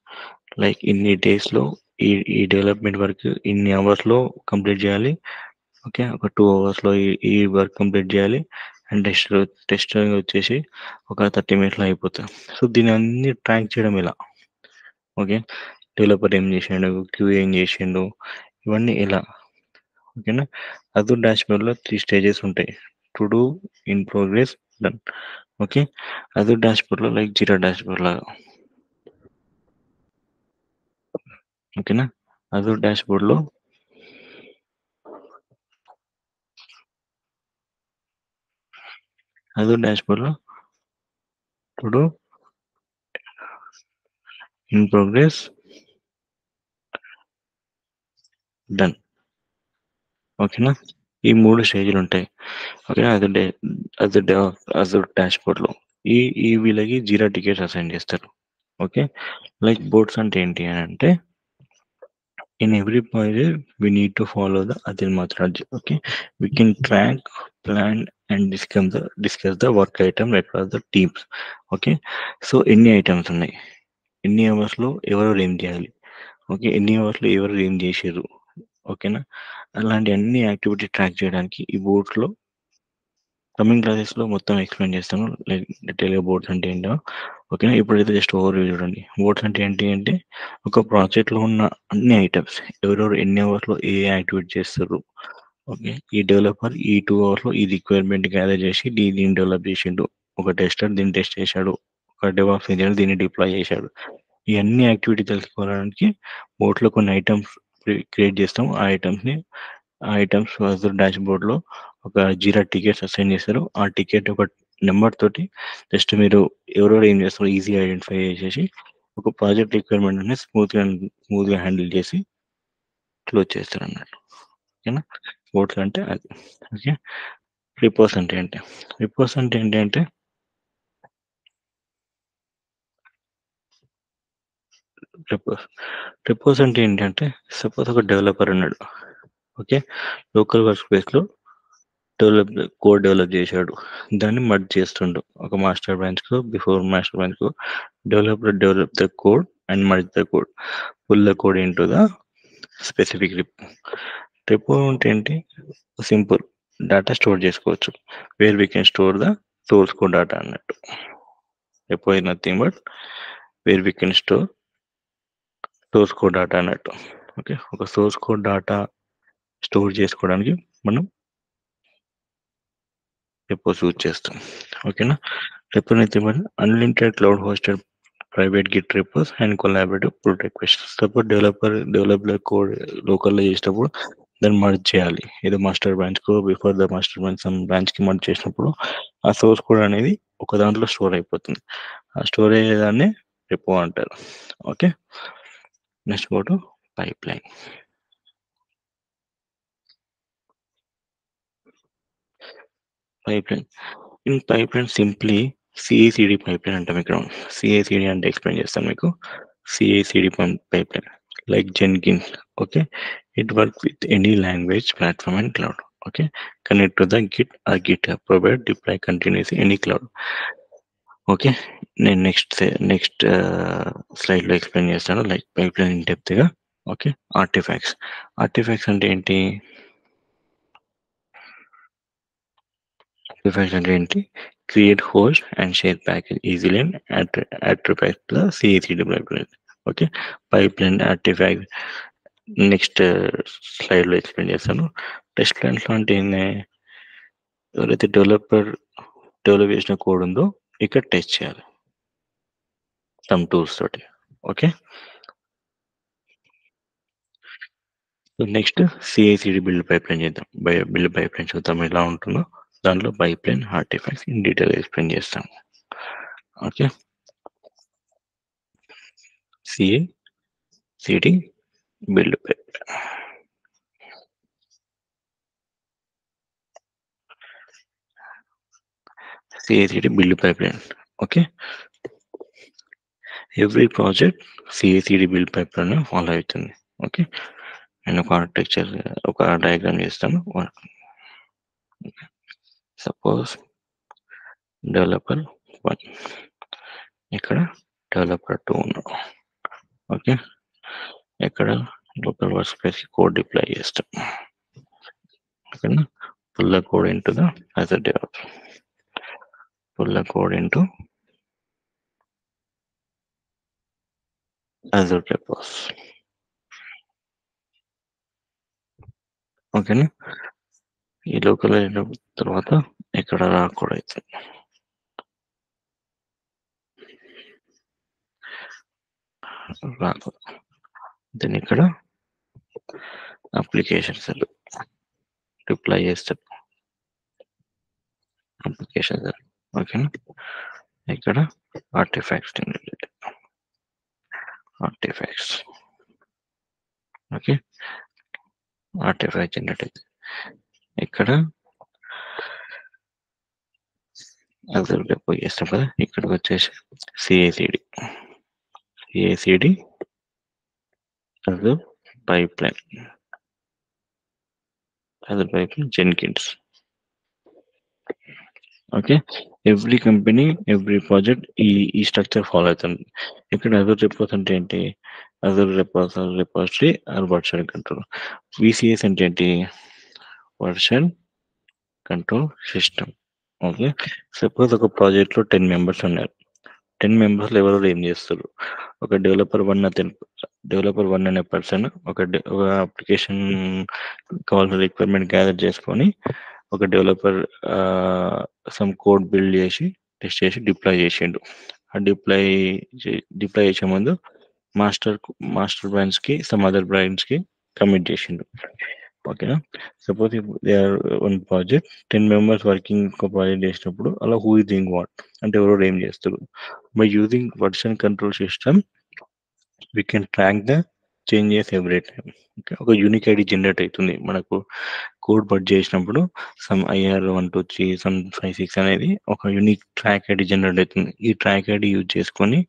లైక్ ఇన్ని డేస్లో ఈ ఈ డెవలప్మెంట్ వర్క్ ఇన్ని అవర్స్లో కంప్లీట్ చేయాలి. ఓకే. ఒక 2 hours ఈ వర్క్ కంప్లీట్ చేయాలి, అండ్ టెస్ట్ వచ్చేసి ఒక 30 minutes అయిపోతుంది. సో దీని అన్ని ట్రాక్ చేయడం ఇలా. ఓకే. డెవలపర్ ఏం చేసిండు, క్యూ ఏం చేసిండు, ఇవన్నీ ఇలా. ఓకేనా. అజూర్ డాష్బోర్డ్లో 3 stages ఉంటాయి, to do, in progress, done. Okay. Azure డాష్బోర్డ్లో లైక్ జీరా డాష్బోర్డ్ లాగా. ఓకేనా. అజూర్ డాష్బోర్డ్లో to do, in progress, done. ఓకేనా. ఈ 3 స్టేజ్లు ఉంటాయి. ఓకేనా. అజూర్ డాష్బోర్డ్లో ఈ వీళ్ళకి జీరా టికెట్స్ అసైన్ చేస్తారు. ఓకే. లైక్ బోర్డ్స్ అంటే ఏంటి అని అంటే, in every project we need to follow the agile methodology. Okay. We can track, plan and discuss the work item across the teams. Okay. So ఎన్ని items ఉన్నాయి, ఎన్ని అవర్స్లో ఎవరు ఏం చేయాలి, ఓకే, ఎన్ని అవర్స్లో ఎవరు ఏం చేసారు. ఓకేనా. అలాంటి అన్ని యాక్టివిటీ ట్రాక్ చేయడానికి ఈ బోర్డ్స్లో కమింగ్ క్లాసెస్లో మొత్తం ఎక్స్ప్లెయిన్ చేస్తాను, లైక్ డీటెయిల్గా బోర్డ్స్ అంటే ఏంటో. ఓకేనా. ఇప్పుడైతే జస్ట్ ఓవర్ చూడండి. బోర్డ్స్ అంటే ఏంటి అంటే, ఒక ప్రాజెక్ట్లో ఉన్న అన్ని ఐటమ్స్ ఎవరెవరు ఎన్ని అవర్స్లో ఏ యాక్టివిటీ చేస్తారు. ఓకే. ఈ డెవలపర్ ఈ 2 hours ఈ రిక్వైర్మెంట్ గ్యాదర్ చేసి దీన్ని డెవలప్ చేసిండు, ఒక టెస్టర్ దీన్ని టెస్ట్ చేశాడు, ఒక డెవాప్స్ ఇంజనీర్ దీన్ని డిప్లాయ్ చేశాడు. ఈ అన్ని యాక్టివిటీ తెలుసుకోవడానికి బోర్డ్లో కొన్ని ఐటమ్స్ క్రియేట్ చేస్తాం. ఆ ఐటమ్స్ని ఆ ఐటమ్స్ అజూర్ డాష్‌బోర్డ్‌లో ఒక జీరా టికెట్స్ అసైన్ చేస్తారు. ఆ టికెట్ ఒక నంబర్ తోటి జస్ట్ మీరు ఎవరెవరు ఏం చేస్తారో ఈజీగా ఐడెంటిఫై చేసేసి ఒక ప్రాజెక్ట్ రిక్వైర్మెంట్‌ని స్మూత్‌గా హ్యాండిల్ చేసి క్లోజ్ చేస్తారన్నట్టు. ఓకేనా? ఓట్స్ అంటే అది. ఓకే. రిపోర్ట్స్ అంటే ఏంటి? రిపోర్ట్స్ అంటే ఏంటి అంటే రిపోర్ట్స్ రిపోర్ట్స్ అంటే ఏంటంటే సపోజ్ ఒక డెవలపర్ ఉన్నాడు. ఓకే. లోకల్ వర్క్ స్పేస్‌లో డెవలప్ కోడ్ డెవలప్ చేశాడు. దాన్ని మర్జ్ చేస్తుండు. ఒక మాస్టర్ బ్రాంచ్‌కో, బిఫోర్ మాస్టర్ బ్రాంచ్‌కో developer develop the code and merge the code. Pull the code into the specific repo. Repo అంటే ఏంటి? సింపుల్. డేటా స్టోర్ చేసుకోవచ్చు. Where we can store the source code data అన్నట్టు. Repo is nothing but where we can store source code data అన్నట్టు. Okay. ఒక source code data store చేసుకోవడానికి మనం repos use చేస్తాం. ఓకేనా? Repo nothing but unlimited cloud hosted private git repos and collaborative pull request. Suppose develop code లోకల్‌లో చేసేటప్పుడు దాన్ని merge చేయాలి. ఏదో మాస్టర్ బ్రాంచ్‌కో before the master branch some బ్రాంచ్‌కి మర్జ్ చేసినప్పుడు ఆ సోర్స్ కోడ్ అనేది ఒక దాంట్లో స్టోర్ అయిపోతుంది. ఆ స్టోర్ అయ్యేదాన్ని రిపో అంటారు. Okay. Next go to pipeline. Pipeline. In pipeline simply CICD pipeline అంటాం ఇక్కడ. సీఐసీడీ అంటే ఎక్స్‌ప్లెయిన్ చేస్తాను మీకు. CICD pipeline like Jenkins. Okay. It works with any language, platform, and cloud. Okay. Connect to the Git or GitHub. Provide deploy continuously any cloud. Okay. నేను next స్లైడ్‌లో explain చేస్తాను. Like pipeline in డెప్త్‌గా. Okay. Artifacts. Artifacts అంటే ఏంటి? Artifacts అంటే ఏంటి? Create host and share package easily and attribute the CICD pipeline. Okay. Pipeline artifact next స్లైడ్‌లో explain చేస్తాను. టెస్ట్ ప్లాన్స్‌లో అంటే ఏంది? ఎవరైతే డెవలప్ చేసిన కోడ్ ఉందో ఇక్కడ టెస్ట్ చేయాలి. సమ్ టూల్స్ తోటి. Okay. Next CICD build pipeline చేద్దాం. బిల్డ్ పైప్‌లైన్ చూద్దాం ఎలా ఉంటుందో. దాంట్లో pipeline artifacts in detail explain చేస్తాను. Okay. CICD build pipeline. CICD build pipeline. Okay. Every project CICD build pipeline follow అవుతుంది. ఓకే. నేను ఒక ఆర్కిటెక్చర్ ఒక డయాగ్రామ్ చేస్తాను. సపోజ్ డెవలపర్ 1 ఇక్కడ డెవలపర్ 2 ఉన్నాడు. ఓకే. ఇక్కడ లోకల్ వర్క్ స్పేస్‌కి కోడ్ డిప్లాయ్ చేస్తాం. ఓకేనా? Pull the code into the Azure developer. Pull the code into Azure DevOps. ఓకేనా? ఈ లోకల్ అయిన తర్వాత ఇక్కడ రాకూడదు. రాకూడదు. దెన్ ఇక్కడ అప్లికేషన్స్ డిప్లాయ్ చేస్తాం. అప్లికేషన్స్ ఓకేనా? ఇక్కడ ఆర్టిఫాక్ట్స్ ఓకే. ఆర్టిఫాక్ట్ జనరేట్ అయితే ఇక్కడ అజూర్ డెపో చేస్తాం కదా. ఇక్కడికి వచ్చేసి CI CD Azure pipeline Jenkins. Okay. Every company, every project ఈ స్ట్రక్చర్ ఫాలో అవుతుంది. ఇక్కడ అజూర్ డెపోస్ అంటే ఏంటి? Azure repository or version control. VCS అంటే ఏంటి? Version control system. Okay. Suppose ఒక ప్రాజెక్ట్‌లో 10 మెంబర్స్ ఉన్నారు. 10 మెంబర్స్‌లో ఎవరెవరు ఏం చేస్తారు? ఒక డెవలపర్ 1 అనే పర్సన్ ఒక అప్లికేషన్ కావాల్సిన రిక్వైర్మెంట్ గ్యాదర్ చేసుకొని ఒక డెవలపర్ సమ్ కోడ్ బిల్డ్ చేసి టెస్ట్ చేసి డిప్లాయ్ చేసిండు. ఆ డిప్లాయ్ చేసే ముందు మాస్టర్ బ్రాంచ్‌కి సమ్ అదర్ బ్రాంచ్‌కి కమిట్ చేసిండు. ఓకేనా. సపోజ్ ఇప్పుడు they are one project 10 members working ఒక ప్రాజెక్ట్ చేసినప్పుడు అలా హూ ఇస్ డూయింగ్ వాట్ అంటే ఎవరు ఏం చేస్తారు. By using version control system we can track the changes every time. Okay, ఒక యూనిక్ ఐడి జనరేట్ అవుతుంది మనకు కోడ్ బడ్ చేసినప్పుడు సమ్ IR123 సమ్ 56 అనేది ఒక యూనిక్ ట్రాక్ ఐడి జనరేట్ అవుతుంది. ఈ ట్రాక్ ఐడి యూజ్ చేసుకొని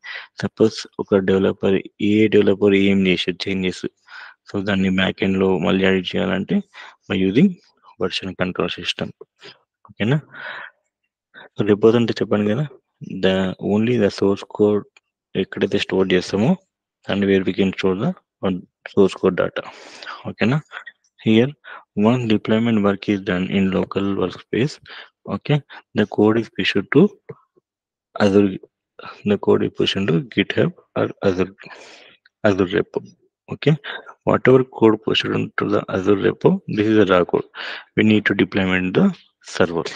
సపోజ్ ఒక డెవలపర్ ఏం చేసారు చేంజెస్, సో దాన్ని బ్యాక్ ఎండ్ లో మళ్ళీ ఎడిట్ చేయాలంటే by using version control system. ఓకేనా. రిపోజ్ అంటే చెప్పాను కదా, the only the source code ఎక్కడైతే స్టోర్ చేస్తామో and wear we can store the source code data. Okay na. Here one deployment work is done in local workspace. Okay, the code is pushed to other the code is pushed to GitHub or other repo. Okay, whatever code pushed into the other repo, this is a raw code we need to deployment the server.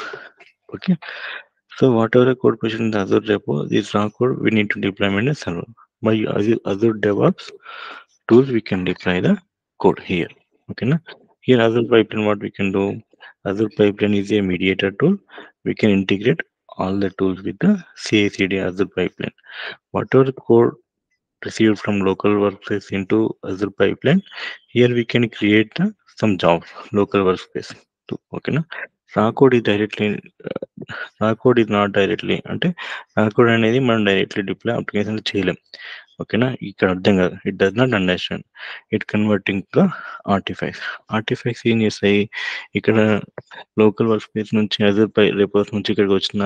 Okay, so whatever code pushed in the other repo, this raw code we need to deployment the server. By other DevOps tools we can deploy the code here. Okay na. Here Azure pipeline, what we can do, Azure pipeline is a mediator tool. We can integrate all the tools with the CI/CD Azure pipeline. Whatever code received from local workspace into Azure pipeline, here we can create some jobs local workspace too. Okay na. Raw code is directly రా code ఇది not directly అంటే రా code అనేది మనం directly deploy application చేయలేం. ఓకేనా, ఇక్కడ అర్థం కాదు, it does not understand it converting the artifacts ఏం చేస్తాయి, ఇక్కడ లోకల్ వర్క్ స్పేస్ నుంచి అదర్ రేపర్స్ నుంచి ఇక్కడికి వచ్చిన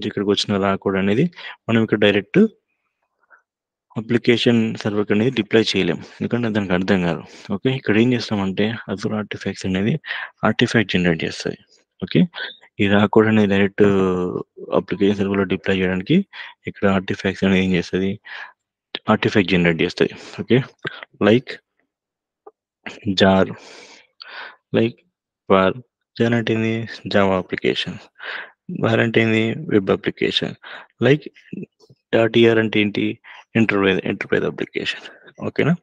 ఇక్కడికి వచ్చిన రా కోడ్ అనేది మనం ఇక్కడ డైరెక్ట్ అప్లికేషన్ సర్వర్ అనేది డిప్లాయ్ చేయలేం, ఎందుకంటే దానికి అర్థం కాదు. ఓకే, ఇక్కడ ఏం చేస్తామంటే అజూర్ ఆర్టిఫాక్ట్స్ అనేది ఆర్టిఫాక్ట్ జనరేట్ చేస్తుంది. ఓకే, ఈ రా కోడ్ అనేది డైరెక్ట్ అప్లికేషన్ సర్వర్లో డిప్లాయ్ చేయడానికి ఇక్కడ ఆర్టిఫాక్ట్స్ అనేది ఏం చేస్తుంది, ఆర్టిఫాక్ట్ జనరేట్ చేస్తుంది. Okay, like jar, like war. Jar అంటే ఏంది, జావా అప్లికేషన్. వార్ అంటే ఏంది, వెబ్ అప్లికేషన్. లైక్ .er అంటే ఏంటి, ఎంటర్ప్రైజ్ అప్లికేషన్. ఓకేనా,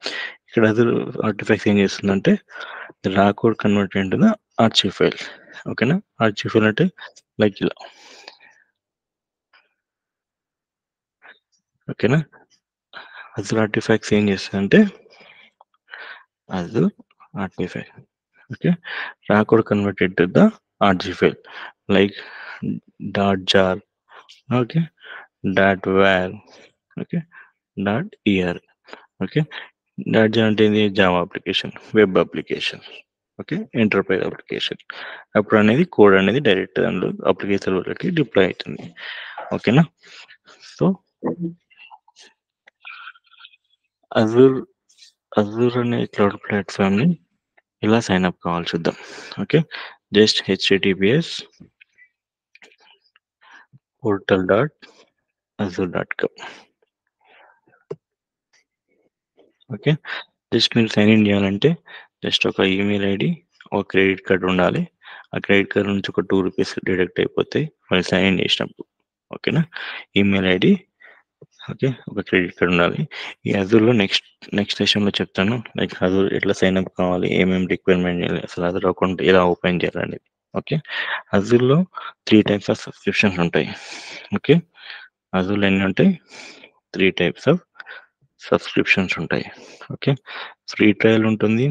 ఇక్కడ అదర్ ఆర్టిఫాక్ట్స్ ఏం చేస్తుందంటే రా code convert into the archive file. ఓకేనా, ఆర్చివ్ ఫైల్ అంటే లైక్ ఇలా. ఓకేనా, అదర్ ఆర్టిఫాక్ట్స్ ఏం చేస్తుందంటే అదర్ ఆర్టిఫాక్ట్ ఓకే రా code converted to the archive file like .jar, okay, .var, okay, .er. Okay, .jar అంటే ఏంది, Java application, web application. Okay, enterprise application. అప్పుడు అనేది కోడ్ అనేది డైరెక్ట్ దానిలో అప్లికేషన్ వరకు డిప్లాయ్ అవుతుంది. ఓకేనా. సో అజూర్ అనే క్లౌడ్ ప్లాట్ఫామ్ ని ఇలా సైన్ అప్ కావాలి చూద్దాం. Okay, just https portal.azure.com. Okay, just మీరు సైన్ ఇన్ చేయాలంటే జస్ట్ ఒక ఈమెయిల్ ఐడి, ఒక క్రెడిట్ కార్డ్ ఉండాలి. ఆ క్రెడిట్ కార్డ్ నుంచి ఒక ₹2 డిడక్ట్ అయిపోతాయి వాళ్ళు సైన్ ఇన్ చేసినప్పుడు. ఓకేనా, ఈమెయిల్ ఐడి, ఓకే, ఒక క్రెడిట్ కార్డ్ ఉండాలి. ఈ అజూర్లో నెక్స్ట్ సెషన్లో చెప్తాను, లైక్ అజూర్ ఎట్లా సైన్ అప్ కావాలి, ఏమేమి రిక్వైర్మెంట్ చేయాలి, అసలు అజూర్ అకౌంట్ ఎలా ఓపెన్ చేయాలి. ఓకే, అజూర్లో 3 టైప్స్ ఆఫ్ సబ్స్క్రిప్షన్స్ ఉంటాయి. ఓకే, అజూర్లో ఎన్ని ఉంటాయి, 3 టైప్స్ ఆఫ్ సబ్స్క్రిప్షన్స్ ఉంటాయి. ఓకే, ఫ్రీ ట్రయల్ ఉంటుంది,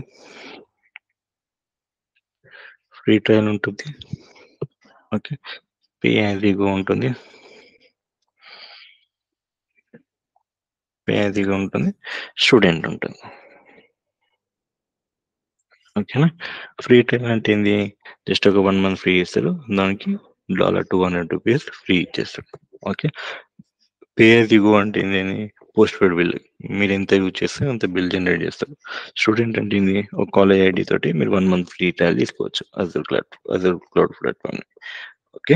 okay, pay as you go ఉంటుంది, స్టూడెంట్ ఉంటుంది. ఓకేనా, ఫ్రీ ట్రయల్ అంటే ఏంది, జస్ట్ ఒక 1 month ఫ్రీ ఇస్తారు, దానికి $200 ఫ్రీ ఇచ్చేస్తారు. Okay, pay as you go అంటే ఏంది, పోస్ట్ పెయిడ్ బిల్, మీరు ఎంత యూజ్ చేస్తే అంత బిల్ జనరేట్ చేస్తారు. స్టూడెంట్ అంటే ఏంది, ఒక కాలేజ్ ఐడి తోటి మీరు 1 month ఫ్రీ ట్రయల్ తీసుకోవచ్చు Azure cloud platform. Okay,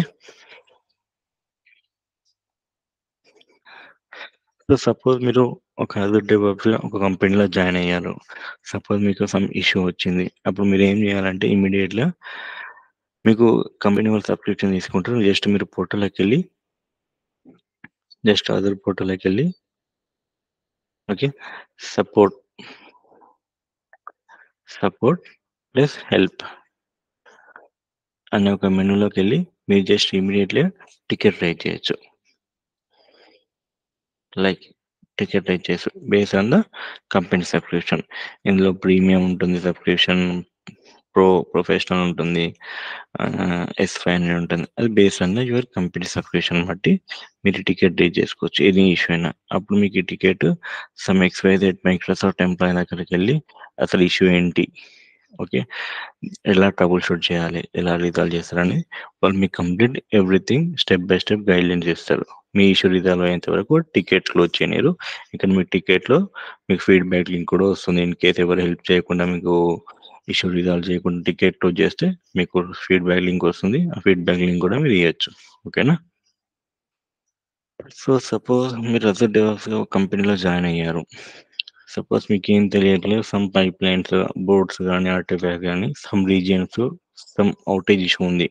so suppose మీరు ఒక అజూర్ డెవలప్స్ ఒక కంపెనీలో జాయిన్ అయ్యారు. సపోజ్ మీకు సమ్ ఇష్యూ వచ్చింది, అప్పుడు మీరు ఏం చేయాలంటే ఇమీడియట్గా మీకు కంపెనీ వాళ్ళు సబ్స్క్రిప్షన్ తీసుకుంటారు. జస్ట్ మీరు పోర్టల్లోకి వెళ్ళి అజూర్ పోర్టల్లోకి వెళ్ళి ఓకే, సపోర్ట్ ప్లస్ హెల్ప్ అనే ఒక మెనూలోకి వెళ్ళి మీరు జస్ట్ ఇమీడియట్‌గా టికెట్ రైజ్ చేయొచ్చు. లైక్ టికెట్ రైజ్ చేసి based on the company subscription. ఇందులో ప్రీమియం ఉంటుంది సబ్స్క్రిప్షన్, ప్రొఫెషనల్ ఉంటుంది, S500 ఉంటుంది. అది based on the your company subscription బట్టి మీరు టికెట్ రీచ్ చేసుకోవచ్చు. ఎనీ ఇష్యూ అయినా. అప్పుడు మీకు ఈ ticket some XYZ Microsoft employee దగ్గరికి వెళ్ళి అసలు ఇష్యూ ఏంటి, ఓకే, ఎలా ట్రబుల్ షూట్ చేయాలి, ఎలా రిజాల్వ్ చేస్తారని వాళ్ళు మీకు complete everything step by step guidelines ఇస్తారు. మీ ఇష్యూ రిజాల్వ్ అయ్యేంత వరకు టికెట్ క్లోజ్ చేయలేరు. ఇక్కడ మీ టికెట్లో మీకు ఫీడ్బ్యాక్ లింక్ కూడా వస్తుంది. ఇన్ కేస్ ఎవరు హెల్ప్ చేయకుండా మీకు ఇష్యూ రిజాల్వ్ చేయకుండా టికెట్ క్లోజ్ చేస్తే మీకు ఫీడ్బ్యాక్ లింక్ వస్తుంది. ఆ ఫీడ్బ్యాక్ లింక్ కూడా మీరు ఇవ్వచ్చు. ఓకేనా? సో సపోజ్ మీరు అదర్ డెవలప్స్గా ఒక కంపెనీలో జాయిన్ అయ్యారు. సపోజ్ మీకు ఏం తెలియట్లేదు, సమ్ పైప్ లైన్స్, బోర్డ్స్ కానీ, ఆర్టిఫాక్ట్ కానీ, some regions some outage issue ఉంది.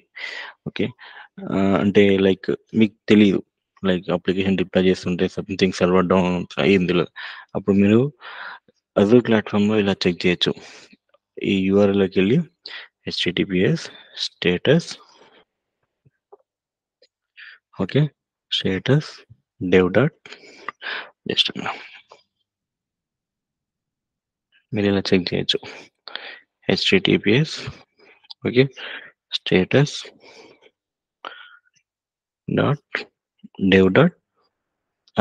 ఓకే, అంటే లైక్ మీకు తెలియదు, లైక్ అప్లికేషన్ డిప్లాయ్ చేస్తుంటే సంథింగ్ సర్వర్ డౌన్ అయ్యింది. అప్పుడు మీరు అజూర్ ప్లాట్ఫామ్లో ఇలా చెక్ చేయొచ్చు. ఈ యూఆర్ఎల్లోకి వెళ్ళి https status, okay, status dev dot just మీరు ఇలా చెక్ చేయొచ్చు. https, okay, status dot dev dot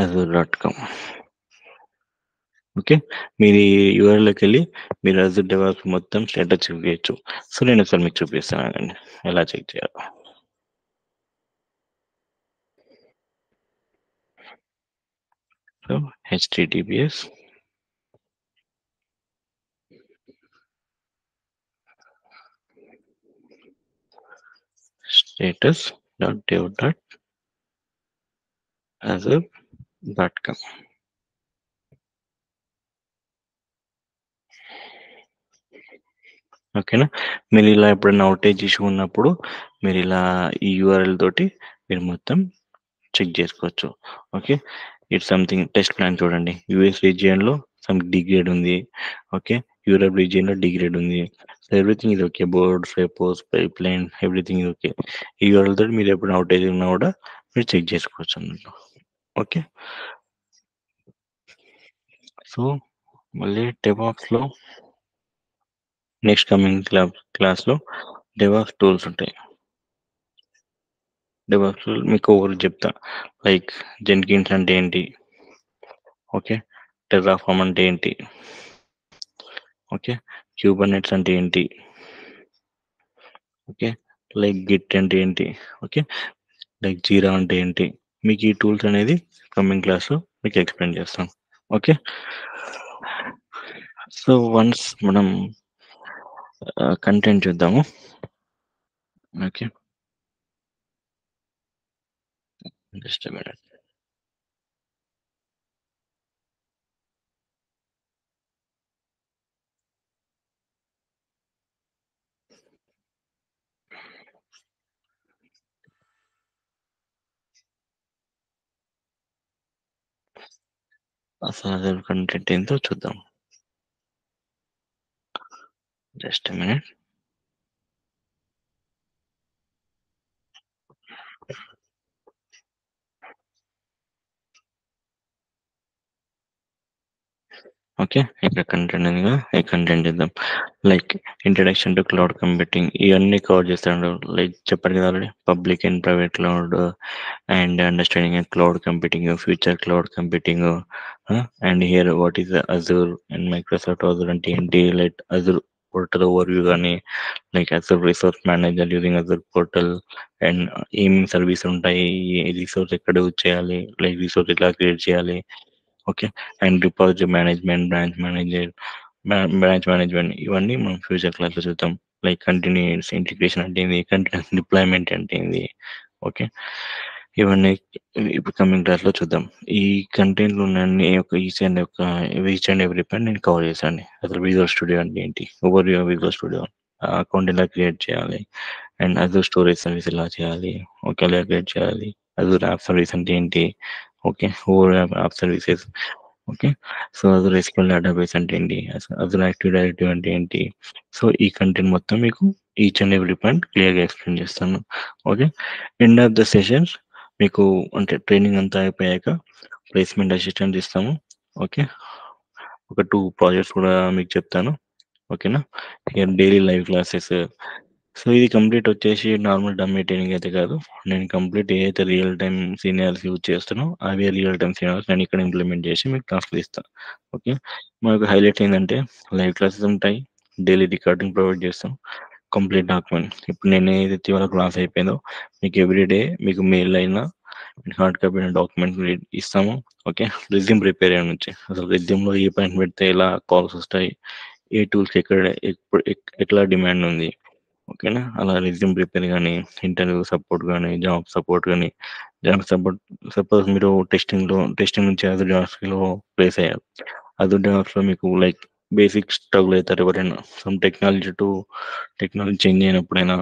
azure dot com. Okay, మీరు ఈ యూఆర్ఎల్లోకి వెళ్ళి మీరు అజూర్ డెవలప్ మొత్తం స్టేటస్ చెక్ చేయొచ్చు. సో నేను ఒకసారి మీకు చూపిస్తాను ఎలా చెక్ చేయాలో. So https status dot dev dot azure dot com. ఓకేనా? మీరు ఇలా ఎప్పుడైనా అవుటేజ్ ఇష్యూ ఉన్నప్పుడు మీరు ఇలా ఈ యూఆర్ఎల్ తోటి మీరు మొత్తం చెక్ చేసుకోవచ్చు. Okay, it's something test plan చూడండి. యూఎస్ రీజియన్లో సమ్ డిగ్రేడ్ ఉంది, ఓకే, యూరప్ రీజియన్లో డిగ్రేడ్ ఉంది. సో ఎవ్రీథింగ్ ఇది okay, boards, repos, pipeline, everything ఇది ఓకే. ఈ యూఆర్ఎల్ తోటి మీరు ఎప్పుడు అవుటేజ్ ఉన్నా కూడా మీరు చెక్ చేసుకోవచ్చు అన్నట్టు. ఓకే, సో మళ్ళీ డెవాప్స్లో నెక్స్ట్ కమింగ్ క్లాస్లో డెవాప్స్ టూల్స్ ఉంటాయి. డెవాప్స్ మీకు ఒకరు చెప్తా, లైక్ జెన్కిన్స్ అంటే ఏంటి, ఓకే, టెర్రాఫార్మ్ అంటే ఏంటి, ఓకే, క్యూబర్నెట్స్ అంటే ఏంటి, ఓకే, లైక్ గిట్ అంటే ఏంటి, ఓకే, లైక్ జీరా అంటే ఏంటి, మీకు ఈ టూల్స్ అనేది కమింగ్ క్లాస్లో మీకు ఎక్స్ప్లెయిన్ చేస్తాం. ఓకే, సో వన్స్ మనం కంటెంట్ చూద్దాము. Okay, just minute. అసలు కంటెంట్ ఏంటో చూద్దాం. Just minute. ఓకే, ఇక్కడ కంటెంట్ ఉందిగా, ఈ కంటెంట్ ఇద్దాం. Like introduction to cloud computing, ఇవన్నీ కవర్ చేస్తాడు. లైక్ చెప్పారు కదా already, public and private cloud and understanding cloud computing, future cloud computing, and here what is Azure and Microsoft Azure అంటే ఏంటి, లైక్ అజూర్ పోర్టల్ ఓవర్వ్యూ కానీ, like Azure resource manager using Azure portal, and ఏమేమి service ఉంటాయి, resource ఎక్కడ use చేయాలి, like resource ఎలా create చేయాలి, okay, and deposit management, branch management, ఇవన్నీ మనం ఫ్యూచర్ క్లాస్లో చూద్దాం. లైక్ కంటిన్యూస్ ఇంటిగ్రేషన్ అంటే ఏంది, కంటిన్యూస్ డిప్లాయ్మెంట్ అంటే ఏంది, ఓకే, ఇవన్నీ ఇప్పుడు కమింగ్ క్లాస్లో చూద్దాం. ఈ కంటెంట్లో ఉన్న ఈచ్ అండ్ ఎవ్రీ పాయింట్ నేను కవర్ చేశాను. అసలు విజువల్ స్టూడియో అంటే ఏంటి, over view visual studio, account ఎలా క్రియేట్ చేయాలి, అండ్ అజూర్ స్టోరేజ్ సర్వీస్ ఎలా చేయాలి, ఓకే, ఎలా క్రియేట్ చేయాలి, అజూర్ యాప్ సర్వీస్ అంటే ఏంటి, okay, over app services, okay. So, అసలు ఎస్‌క్యూఎల్ డేటాబేస్ అంటే ఏంటి? అసలు యాక్టివ్ డైరెక్టరీ అంటే ఏంటి? సో, ఈ కంటెంట్ మొత్తం మీకు ఈచ్ అండ్ ఎవ్రీ పాయింట్ క్లియర్‌గా ఎక్స్‌ప్లెయిన్ చేస్తాను. Okay. End of the sessions మీకు అంటే ట్రైనింగ్ అంతా అయిపోయాక ప్లేస్‌మెంట్ అసిస్టెంట్ ఇస్తాము. ఓకే. ఒక 2 ప్రాజెక్ట్స్ కూడా మీకు చెప్తాను. ఓకేనా? ఇక డైలీ లైవ్ క్లాసెస్. సో, ఇది కంప్లీట్ వచ్చేసి నార్మల్ డమ్మీ ట్రైనింగ్ అయితే కాదు. నేను కంప్లీట్ ఏదైతే రియల్ టైమ్ సీనియర్స్ యూజ్ చేస్తానో, అవే రియల్ టైమ్ సీనియర్స్ నేను ఇక్కడ ఇంప్లిమెంట్ చేసి మీకు టాస్క్‌లు ఇస్తా. ఓకే. మనకు హైలైట్ ఏందంటే లైవ్ క్లాసెస్ ఉంటాయి. డైలీ రికార్డింగ్ ప్రొవైడ్ చేస్తాం. Complete document. ఇప్పుడు నేను ఏదైతే ఇవాళ క్లాస్ అయిపోయిందో మీకు ఎవ్రీడే మీకు మెయిల్ అయినా హార్డ్ కాపీ అయిన డాక్యుమెంట్ ఇస్తాము. ఓకే. రెజ్యూమ్ ప్రిపేర్ అయ్యే నుంచి అసలు రెజ్యూమ్‌లో ఏ పాయింట్ పెడితే ఎలా కాల్స్ వస్తాయి, ఏ టూల్స్‌కి ఎక్కడ ఎప్పుడు ఎట్లా డిమాండ్ ఉంది. ఓకేనా? అలా రెజ్యూమ్ ప్రిపేర్ గానీ, ఇంటర్వ్యూ సపోర్ట్ గానీ, జాబ్ సపోర్ట్ గానీ, జాబ్ సపోర్ట్ సపోజ్ మీరు టెస్టింగ్ నుంచి అదర్ జాబ్స్‌లో ప్లేస్ అయ్యారు. అదర్ జాబ్స్‌లో మీకు లైక్ బేసిక్ స్ట్రగుల్ అయితారు ఎవరైనా. సమ్ టెక్నాలజీ చేంజ్ అయినప్పుడైనా,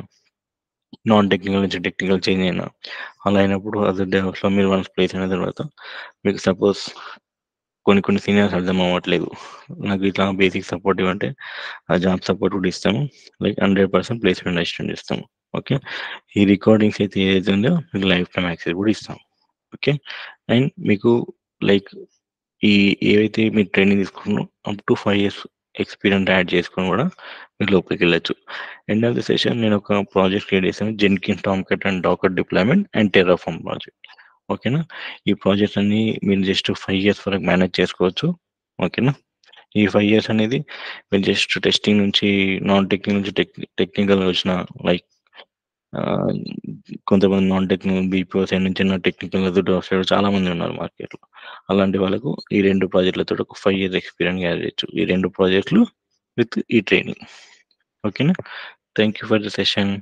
నాన్ టెక్నికల్ నుంచి టెక్నికల్ చేంజ్ అయినా, అలా అయినప్పుడు అదర్ జాబ్స్‌లో మీరు వన్స్ ప్లేస్ అయిన తర్వాత మీకు సపోజ్ కొన్ని సీనియర్స్ అర్థం అవ్వట్లేదు. నాకు ఇట్లా బేసిక్ సపోర్ట్ ఇవ్వంటే ఆ జాబ్ సపోర్ట్ కూడా ఇస్తాము. లైక్ 100% ప్లేస్‌మెంట్ అసిస్టెంట్ ఇస్తాము. ఓకే. ఈ రికార్డింగ్స్ అయితే ఏదైతే ఉందో మీకు లైఫ్ టైమ్ యాక్సెస్ కూడా ఇస్తాం. ఓకే. అండ్ మీకు లైక్ ఈ ఏవైతే మీరు ట్రైనింగ్ తీసుకున్నారో up to 5 years experience add చేసుకొని కూడా మీరు లోపలికెళ్ళొచ్చు. ఎండ్ ఆఫ్ ది సెషన్ నేను ఒక ప్రాజెక్ట్ క్రియేట్ చేశాను. Jenkins, Tomcat and Docker deployment and Terraform project. ఓకేనా? ఈ ప్రాజెక్ట్స్ అన్నీ మీరు జస్ట్ 5 ఇయర్స్ వరకు మేనేజ్ చేసుకోవచ్చు. ఓకేనా? ఈ 5 ఇయర్స్ అనేది మీరు జస్ట్ టెస్టింగ్ నుంచి నాన్ టెక్నికల్ నుంచి టెక్నికల్‌గా వచ్చిన లైక్ ఆహ్, కొంతమంది నాన్ టెక్నికల్ బీపీఓ సైడ్ నుంచి టెక్నికల్ సైడ్ చాలా మంది ఉన్నారు మార్కెట్‌లో. అలాంటి వాళ్ళకు ఈ 2 ప్రాజెక్ట్‌లతోటి ఒక 5 ఇయర్స్ ఎక్స్‌పీరియన్స్ గ్యాదర్ చేయొచ్చు. ఈ 2 ప్రాజెక్ట్‌లు విత్ ఈ ట్రైనింగ్. ఓకేనా? Thank you for the session.